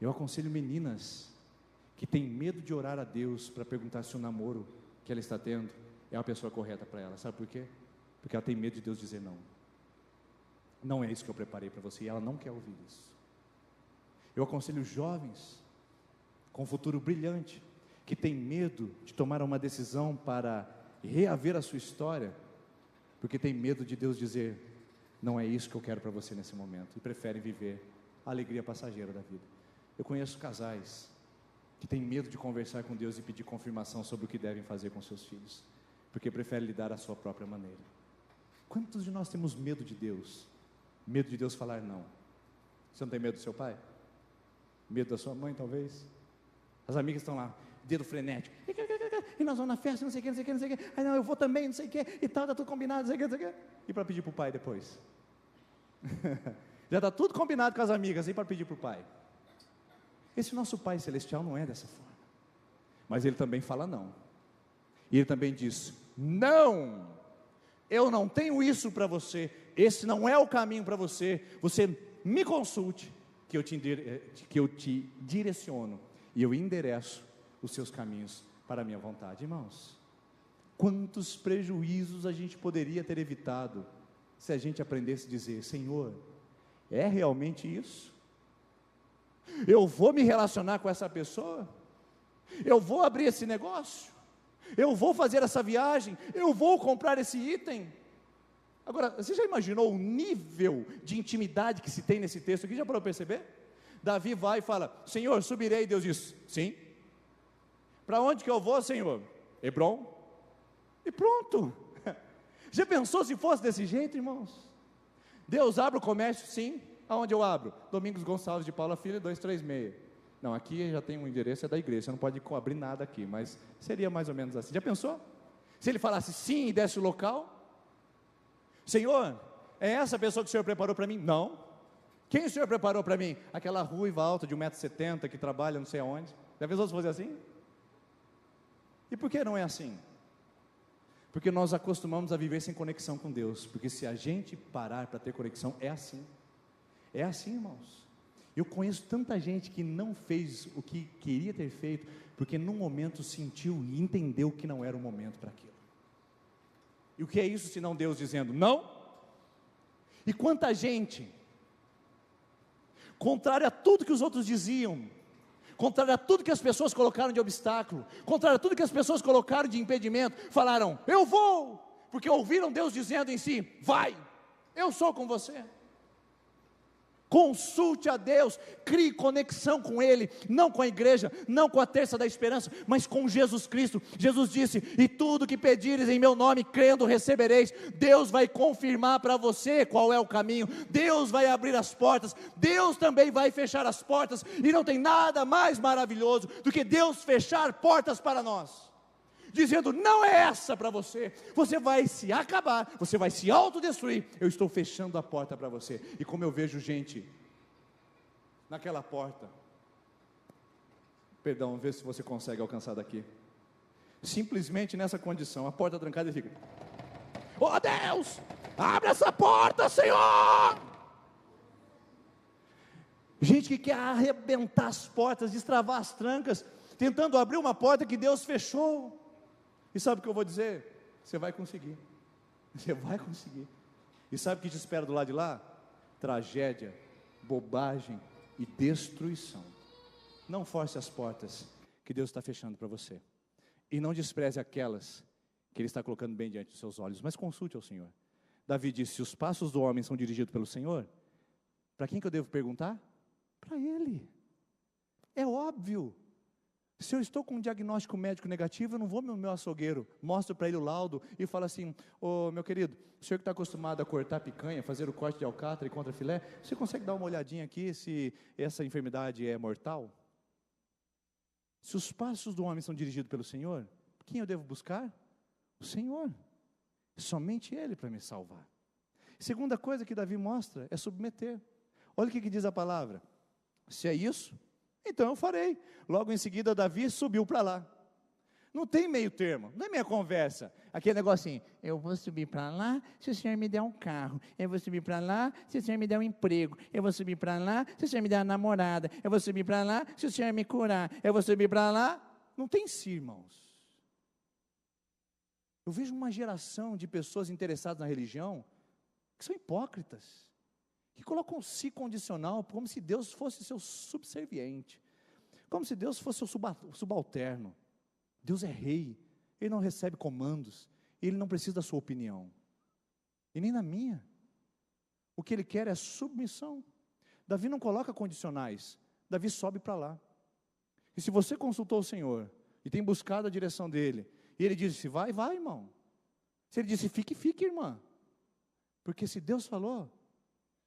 Eu aconselho meninas que têm medo de orar a Deus para perguntar se o namoro que ela está tendo é a pessoa correta para ela. Sabe por quê? Porque ela tem medo de Deus dizer não. Não é isso que eu preparei para você, e ela não quer ouvir isso. Eu aconselho jovens com um futuro brilhante, que têm medo de tomar uma decisão para reaver a sua história, porque tem medo de Deus dizer, não é isso que eu quero para você nesse momento, e preferem viver a alegria passageira da vida. Eu conheço casais que têm medo de conversar com Deus e pedir confirmação sobre o que devem fazer com seus filhos, porque preferem lidar à sua própria maneira. Quantos de nós temos medo de Deus? Medo de Deus falar não. Você não tem medo do seu pai? Medo da sua mãe, talvez? As amigas estão lá, dedo frenético, e nós vamos na festa, não sei o que, não sei o que, não sei o que, aí não, eu vou também, não sei o que, e tal, está tudo combinado, não sei o que, não sei o que, e para pedir para o pai depois? Já está tudo combinado com as amigas, e para pedir para o pai? Esse nosso Pai Celestial não é dessa forma, mas Ele também fala não, e Ele também diz, não, eu não tenho isso para você, esse não é o caminho para você, você me consulte, que eu te direciono, e eu endereço os seus caminhos para a minha vontade. Irmãos, quantos prejuízos a gente poderia ter evitado, se a gente aprendesse a dizer, Senhor, é realmente isso? Eu vou me relacionar com essa pessoa? Eu vou abrir esse negócio? Eu vou fazer essa viagem? Eu vou comprar esse item? Agora, você já imaginou o nível de intimidade que se tem nesse texto aqui? Já parou para perceber? Davi vai e fala, Senhor, subirei, Deus diz, sim. Para onde que eu vou, Senhor? Hebrom. E pronto. Já pensou se fosse desse jeito, irmãos? Deus abre o comércio, sim. Aonde eu abro? Domingos Gonçalves de Paula Filho, 236. Não, aqui já tem um endereço, é da igreja, você não pode abrir nada aqui, mas seria mais ou menos assim. Já pensou? Se ele falasse sim e desse o local? Senhor, é essa pessoa que o Senhor preparou para mim? Não. Quem o Senhor preparou para mim? Aquela ruiva alta de 1,70 m que trabalha não sei aonde. Já pensou se fosse assim? E por que não é assim? Porque nós acostumamos a viver sem conexão com Deus. Porque se a gente parar para ter conexão, é assim. É assim, irmãos. Eu conheço tanta gente que não fez o que queria ter feito, porque num momento sentiu e entendeu que não era o momento para aquilo. E o que é isso se não Deus dizendo não? E quanta gente, contrário a tudo que os outros diziam, contrário a tudo que as pessoas colocaram de obstáculo, contrário a tudo que as pessoas colocaram de impedimento, falaram, eu vou, porque ouviram Deus dizendo em si, vai, eu sou com você. Consulte a Deus, crie conexão com Ele, não com a igreja, não com a terça da esperança, mas com Jesus Cristo. Jesus disse, e tudo que pedires em meu nome, crendo recebereis. Deus vai confirmar para você qual é o caminho, Deus vai abrir as portas, Deus também vai fechar as portas, e não tem nada mais maravilhoso do que Deus fechar portas para nós, dizendo, não é essa para você, você vai se acabar, você vai se autodestruir, eu estou fechando a porta para você. E como eu vejo gente naquela porta, perdão, vê se você consegue alcançar daqui, simplesmente nessa condição, a porta trancada e fica, oh Deus, abre essa porta, Senhor. Gente que quer arrebentar as portas, destravar as trancas, tentando abrir uma porta que Deus fechou. E sabe o que eu vou dizer? Você vai conseguir. Você vai conseguir. E sabe o que te espera do lado de lá? Tragédia, bobagem e destruição. Não force as portas que Deus está fechando para você. E não despreze aquelas que Ele está colocando bem diante dos seus olhos. Mas consulte ao Senhor. Davi disse, se os passos do homem são dirigidos pelo Senhor, para quem que eu devo perguntar? Para Ele. É óbvio. Se eu estou com um diagnóstico médico negativo, eu não vou no meu açougueiro, mostro para ele o laudo e falo assim, ô meu querido, o senhor que está acostumado a cortar picanha, fazer o corte de alcatra e contra filé, você consegue dar uma olhadinha aqui se essa enfermidade é mortal? Se os passos do homem são dirigidos pelo Senhor, quem eu devo buscar? O Senhor, somente Ele para me salvar. Segunda coisa que Davi mostra é submeter. Olha o que diz a palavra, se é isso, então eu farei. Logo em seguida Davi subiu para lá. Não tem meio termo, não é minha conversa, aquele negocinho, eu vou subir para lá se o Senhor me der um carro, eu vou subir para lá se o Senhor me der um emprego, eu vou subir para lá se o Senhor me der uma namorada, eu vou subir para lá se o Senhor me curar, eu vou subir para lá. Não tem si, irmãos. Eu vejo uma geração de pessoas interessadas na religião que são hipócritas, que colocam si condicional como se Deus fosse seu subserviente, como se Deus fosse seu subalterno. Deus é rei, Ele não recebe comandos, Ele não precisa da sua opinião, e nem na minha. O que Ele quer é submissão. Davi não coloca condicionais, Davi sobe para lá. E se você consultou o Senhor, e tem buscado a direção dEle, e Ele disse, vai, vai irmão. Se Ele disse, fique, fique irmã. Porque se Deus falou,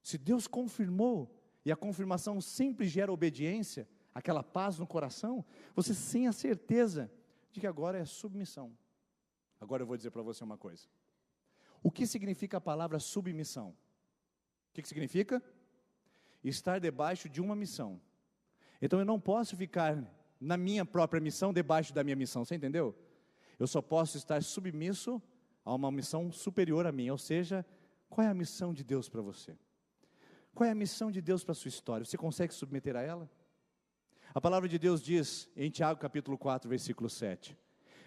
se Deus confirmou, e a confirmação sempre gera obediência, aquela paz no coração, você tem a certeza de que agora é submissão. Agora eu vou dizer para você uma coisa. O que significa a palavra submissão? O que significa? Estar debaixo de uma missão. Então eu não posso ficar na minha própria missão, debaixo da minha missão, você entendeu? Eu só posso estar submisso a uma missão superior a mim, ou seja, qual é a missão de Deus para você? Qual é a missão de Deus para a sua história? Você consegue submeter a ela? A palavra de Deus diz, em Tiago capítulo 4, versículo 7,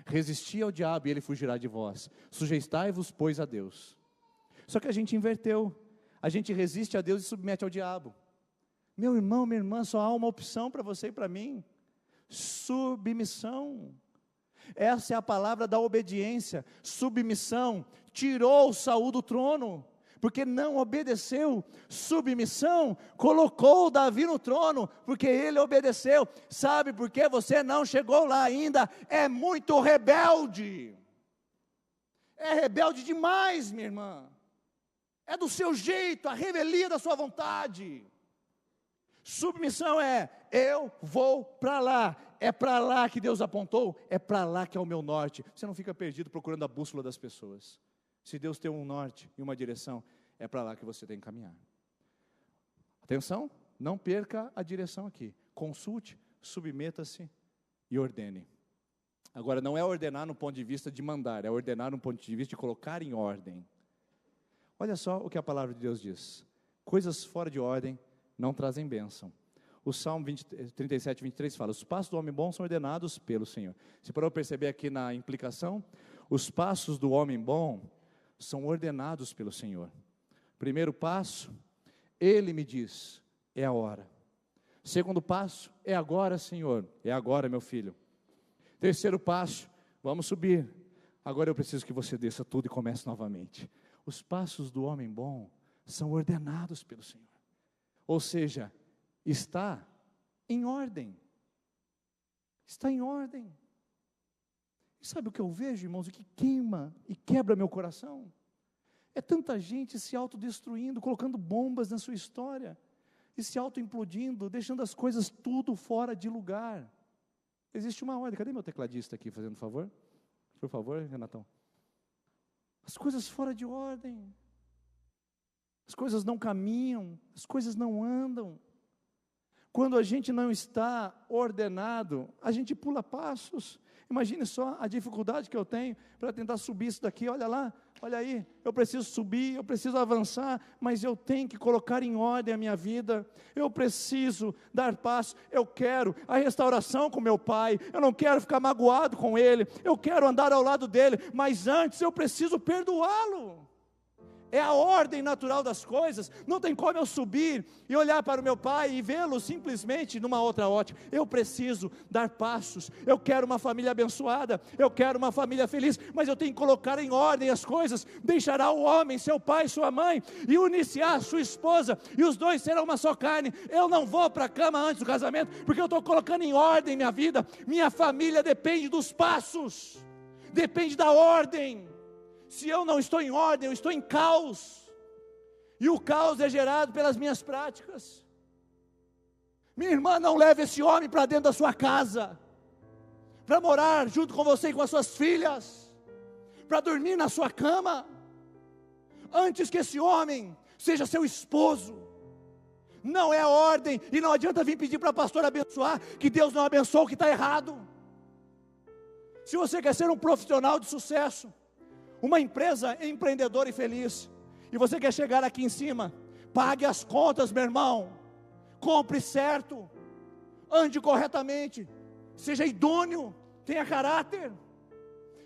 resisti ao diabo e ele fugirá de vós, sujeitai-vos, pois, a Deus. Só que a gente inverteu, a gente resiste a Deus e submete ao diabo. Meu irmão, minha irmã, só há uma opção para você e para mim, submissão. Essa é a palavra da obediência, submissão. Tirou Saul do trono, porque não obedeceu. Submissão, colocou Davi no trono, porque ele obedeceu. Sabe por que você não chegou lá ainda? É muito rebelde. É rebelde demais, minha irmã. É do seu jeito, a revelia da sua vontade. Submissão é, eu vou para lá. É para lá que Deus apontou, é para lá que é o meu norte. Você não fica perdido procurando a bússola das pessoas. Se Deus tem um norte e uma direção, é para lá que você tem que caminhar. Atenção, não perca a direção aqui. Consulte, submeta-se e ordene. Agora, não é ordenar no ponto de vista de mandar, é ordenar no ponto de vista de colocar em ordem. Olha só o que a palavra de Deus diz. Coisas fora de ordem não trazem bênção. O Salmo 37, 23 fala, os passos do homem bom são ordenados pelo Senhor. Você parou para perceber aqui na implicação? Os passos do homem bom são ordenados pelo Senhor. Primeiro passo, Ele me diz, é a hora. Segundo passo, é agora, Senhor, é agora, meu filho. Terceiro passo, vamos subir. Agora eu preciso que você desça tudo e comece novamente. Os passos do homem bom são ordenados pelo Senhor. Ou seja, está em ordem. Está em ordem. E sabe o que eu vejo, irmãos, o que queima e quebra meu coração? É tanta gente se autodestruindo, colocando bombas na sua história, e se autoimplodindo, deixando as coisas tudo fora de lugar. Existe uma ordem. Cadê meu tecladista aqui, fazendo favor? Por favor, Renatão. As coisas fora de ordem. As coisas não caminham, as coisas não andam. Quando a gente não está ordenado, a gente pula passos. Imagine só a dificuldade que eu tenho para tentar subir isso daqui. Olha lá, olha aí, eu preciso subir, eu preciso avançar, mas eu tenho que colocar em ordem a minha vida. Eu preciso dar passo. Eu quero a restauração com meu pai. Eu não quero ficar magoado com ele. Eu quero andar ao lado dele, mas antes eu preciso perdoá-lo. É a ordem natural das coisas. Não tem como eu subir e olhar para o meu pai e vê-lo simplesmente numa outra ótica. Eu preciso dar passos. Eu quero uma família abençoada. Eu quero uma família feliz. Mas eu tenho que colocar em ordem as coisas. Deixará o homem, seu pai, sua mãe, e unir-se-á sua esposa, e os dois serão uma só carne. Eu não vou para a cama antes do casamento, porque eu estou colocando em ordem minha vida. Minha família depende dos passos. Depende da ordem. Se eu não estou em ordem, eu estou em caos. E o caos é gerado pelas minhas práticas. Minha irmã, não leve esse homem para dentro da sua casa, para morar junto com você e com as suas filhas, para dormir na sua cama, antes que esse homem seja seu esposo. Não é a ordem, e não adianta vir pedir para a pastora abençoar, que Deus não abençoa o que está errado. Se você quer ser um profissional de sucesso, uma empresa empreendedora e feliz, e você quer chegar aqui em cima, pague as contas, meu irmão, compre certo, ande corretamente, seja idôneo, tenha caráter.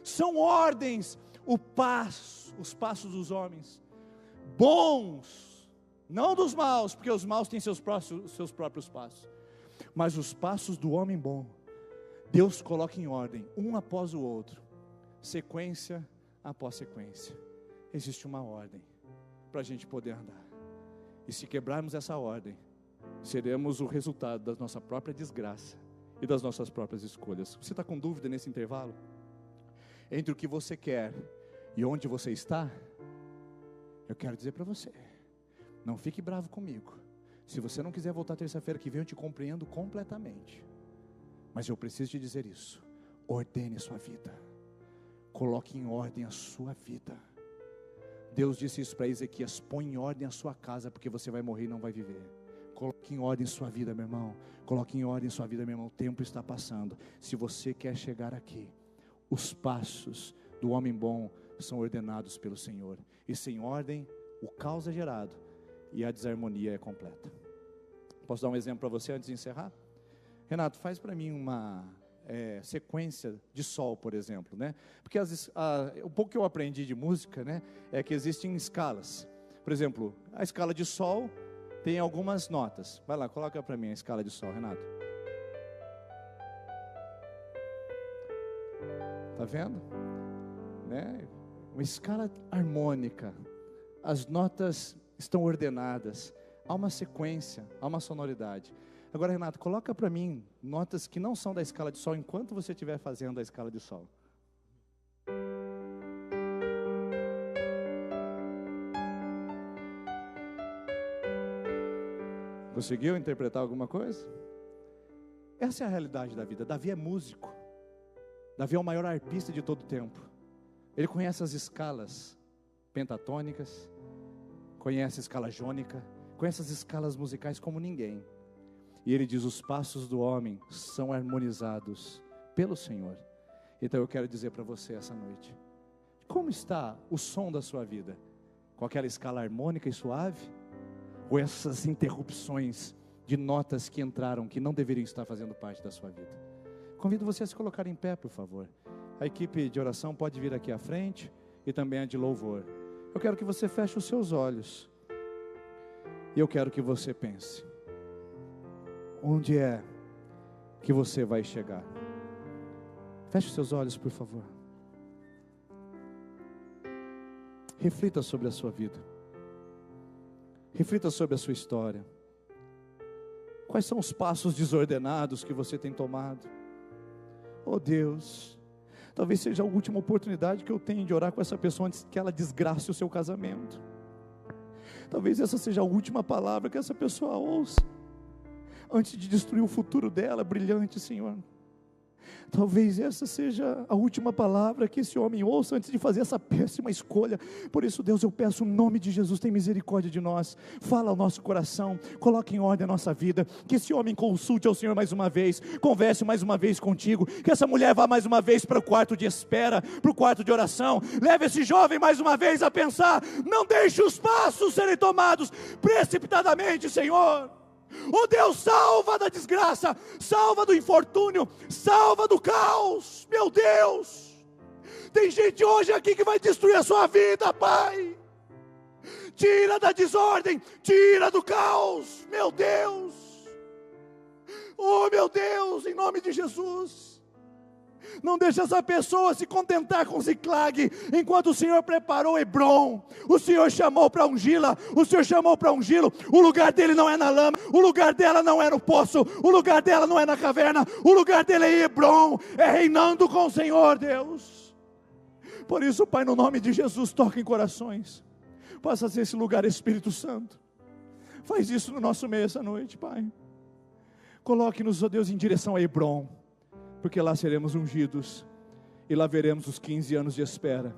São ordens, os passos dos homens, bons, não dos maus, porque os maus têm seus próprios passos, mas os passos do homem bom, Deus coloca em ordem, um após o outro, sequência após sequência. Existe uma ordem para a gente poder andar, e se quebrarmos essa ordem, seremos o resultado da nossa própria desgraça e das nossas próprias escolhas. Você está com dúvida nesse intervalo? Entre o que você quer e onde você está? Eu quero dizer para você, não fique bravo comigo. Se você não quiser voltar terça-feira que vem, eu te compreendo completamente, mas eu preciso te dizer isso: ordene a sua vida, coloque em ordem a sua vida. Deus disse isso para Ezequias: põe em ordem a sua casa, porque você vai morrer e não vai viver. Coloque em ordem sua vida, meu irmão. Coloque em ordem sua vida, meu irmão. O tempo está passando. Se você quer chegar aqui, os passos do homem bom são ordenados pelo Senhor. E sem ordem, o caos é gerado e a desarmonia é completa. Posso dar um exemplo para você antes de encerrar? Renato, faz para mim uma sequência de sol, por exemplo, né? Porque o pouco que eu aprendi de música, né, é que existem escalas. Por exemplo, a escala de sol tem algumas notas. Vai lá, coloca para mim a escala de sol, Renato. Tá vendo? Né? Uma escala harmônica. As notas estão ordenadas. Há uma sequência, há uma sonoridade. Agora, Renato, coloca para mim notas que não são da escala de sol enquanto você estiver fazendo a escala de sol. Conseguiu interpretar alguma coisa? Essa é a realidade da vida. Davi é músico. Davi é o maior arpista de todo o tempo. Ele conhece as escalas pentatônicas, conhece a escala jônica, conhece as escalas musicais como ninguém. E ele diz: os passos do homem são harmonizados pelo Senhor. Então eu quero dizer para você essa noite: como está o som da sua vida? Com aquela escala harmônica e suave? Ou essas interrupções de notas que entraram, que não deveriam estar fazendo parte da sua vida? Convido você a se colocar em pé, por favor. A equipe de oração pode vir aqui à frente, e também a de louvor. Eu quero que você feche os seus olhos, e eu quero que você pense: onde é que você vai chegar? Feche os seus olhos, por favor. Reflita sobre a sua vida. Reflita sobre a sua história. Quais são os passos desordenados que você tem tomado? Oh Deus, talvez seja a última oportunidade que eu tenho de orar com essa pessoa antes que ela desgrace o seu casamento. Talvez essa seja a última palavra que essa pessoa ouça antes de destruir o futuro dela brilhante, Senhor. Talvez essa seja a última palavra que esse homem ouça antes de fazer essa péssima escolha. Por isso, Deus, eu peço em nome de Jesus, tem misericórdia de nós. Fala ao nosso coração, coloque em ordem a nossa vida. Que esse homem consulte ao Senhor mais uma vez, converse mais uma vez contigo. Que essa mulher vá mais uma vez para o quarto de espera, para o quarto de oração. Leve esse jovem mais uma vez a pensar. Não deixe os passos serem tomados precipitadamente, Senhor. Oh Deus, salva da desgraça, salva do infortúnio, salva do caos. Meu Deus, tem gente hoje aqui que vai destruir a sua vida, Pai. Tira da desordem, tira do caos, meu Deus. Oh meu Deus, em nome de Jesus. Não deixe essa pessoa se contentar com Ziclag, enquanto o Senhor preparou Hebron. O Senhor chamou para ungí-la, o Senhor chamou para ungí-lo. O lugar dele não é na lama, o lugar dela não é no poço, o lugar dela não é na caverna, o lugar dele é em Hebron, é reinando com o Senhor, Deus. Por isso, Pai, no nome de Jesus, toca em corações. Passa a ser esse lugar, Espírito Santo. Faz isso no nosso meio essa noite, Pai. Coloque-nos, ó Deus, em direção a Hebron, porque lá seremos ungidos, e lá veremos os 15 anos de espera,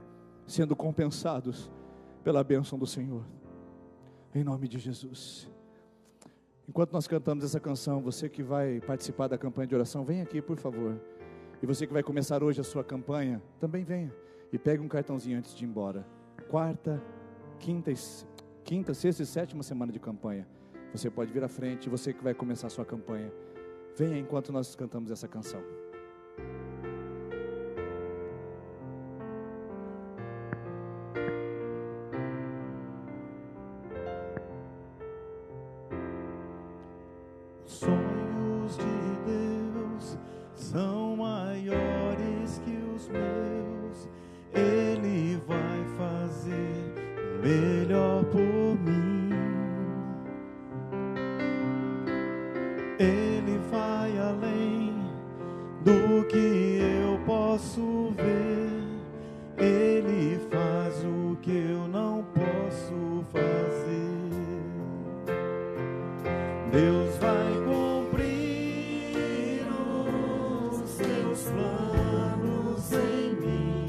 sendo compensados pela bênção do Senhor, em nome de Jesus. Enquanto nós cantamos essa canção, você que vai participar da campanha de oração, vem aqui por favor, e você que vai começar hoje a sua campanha, também venha, e pegue um cartãozinho antes de ir embora. Quarta, quinta, sexta e sétima semana de campanha, você pode vir à frente, você que vai começar a sua campanha, venha enquanto nós cantamos essa canção. Sonhos de Deus são maiores que os meus. Ele vai fazer o melhor por mim. Ele vai além do que eu posso ver. Ele faz o que eu não posso fazer. Deus vai cumprir os seus planos em mim.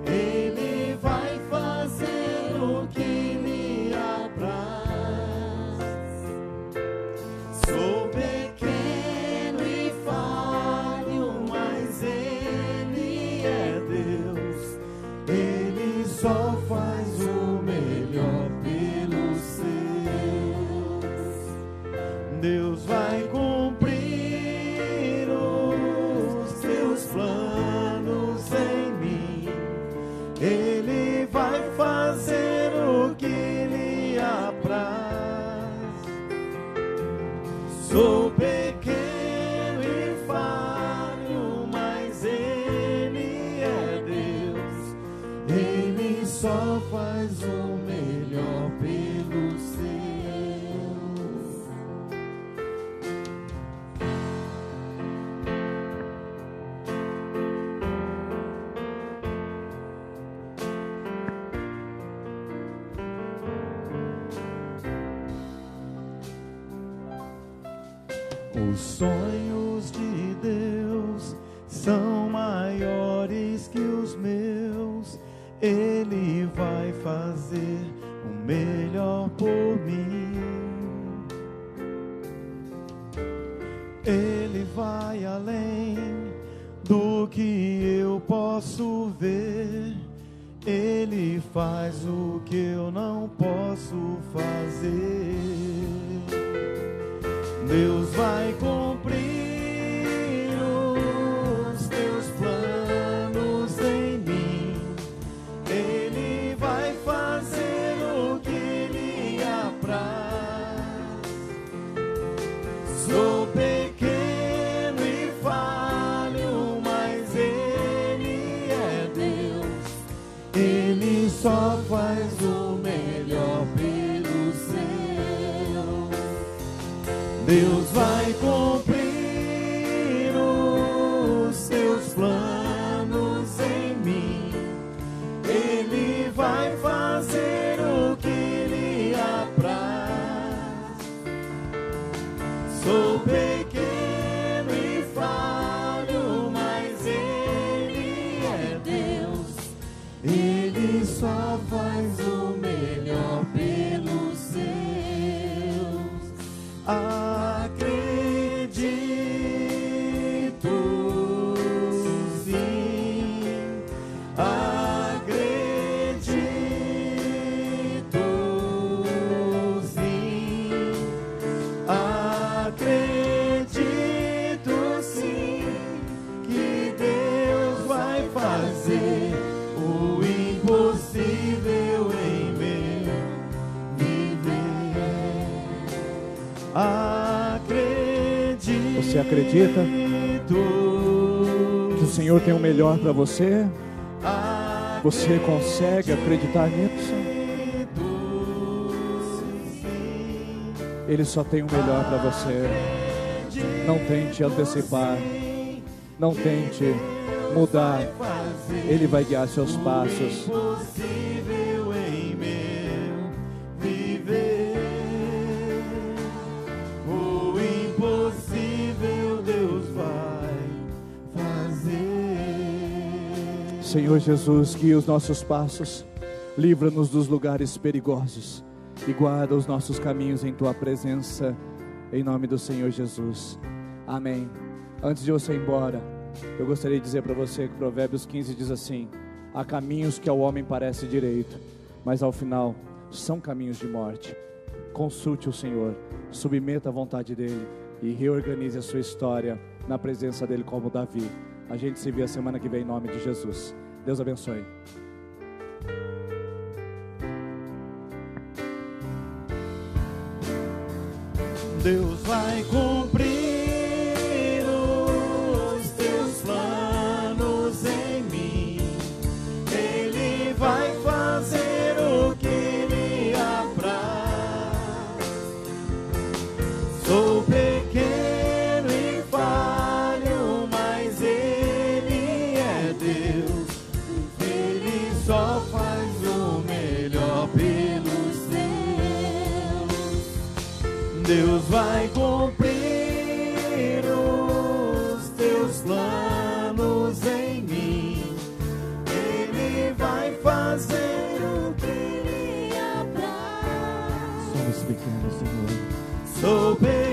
Ele vai fazer o que lhe apraz. Sou pequeno e falho, mas Ele é Deus. Ele só faz o melhor pelos seus. Deus vai cumprir os seus planos em mim. Ele vai fazer o que lhe apraz. Sou pequeno e falho, mas Ele é Deus. Ele só faz o melhor pelos seus. Os sonhos de Deus são maiores que os meus. Ele vai fazer o melhor por mim. Ele vai além do que eu posso ver. Ele faz o que eu não posso fazer. Deus vai cumprir os teus planos em mim. Ele vai fazer o que lhe apraz. Sou pequeno e falho, mas Ele é Deus. Ele só faz o melhor pelos seus. Deus vai cumprir os teus planos em mim. Ele vai fazer o que lhe apraz. Sou pequeno e falho, mas Ele é Deus. Ele só faz o melhor pelos seus. Acredito sim, acredito sim, acredito sim que Deus vai fazer o impossível em meu viver. Acredito. Você acredita que o Senhor tem o melhor para você? Você consegue acreditar nisso? Ele só tem o melhor para você. Não tente antecipar. Não tente mudar. Ele vai guiar seus passos. Impossível em meu viver. O impossível Deus vai fazer. Senhor Jesus, guia os nossos passos. Livra-nos dos lugares perigosos e guarda os nossos caminhos em Tua presença, em nome do Senhor Jesus. Amém. Antes de você ir embora, eu gostaria de dizer para você que Provérbios 15 diz assim: há caminhos que ao homem parece direito, mas ao final são caminhos de morte. Consulte o Senhor, submeta à vontade dEle e reorganize a sua história na presença dEle como Davi. A gente se vê a semana que vem em nome de Jesus. Deus abençoe. Deus vai cumprir os teus planos em mim. Ele vai fazer o que lhe apraz. Sou pequeno e falho, mas Ele é Deus. Ele só faz o melhor pelos seus. Deus vai cumprir os teus planos em mim. Ele vai fazer o que lhe apraz. Somos pequenos, Senhor. Sou pequeno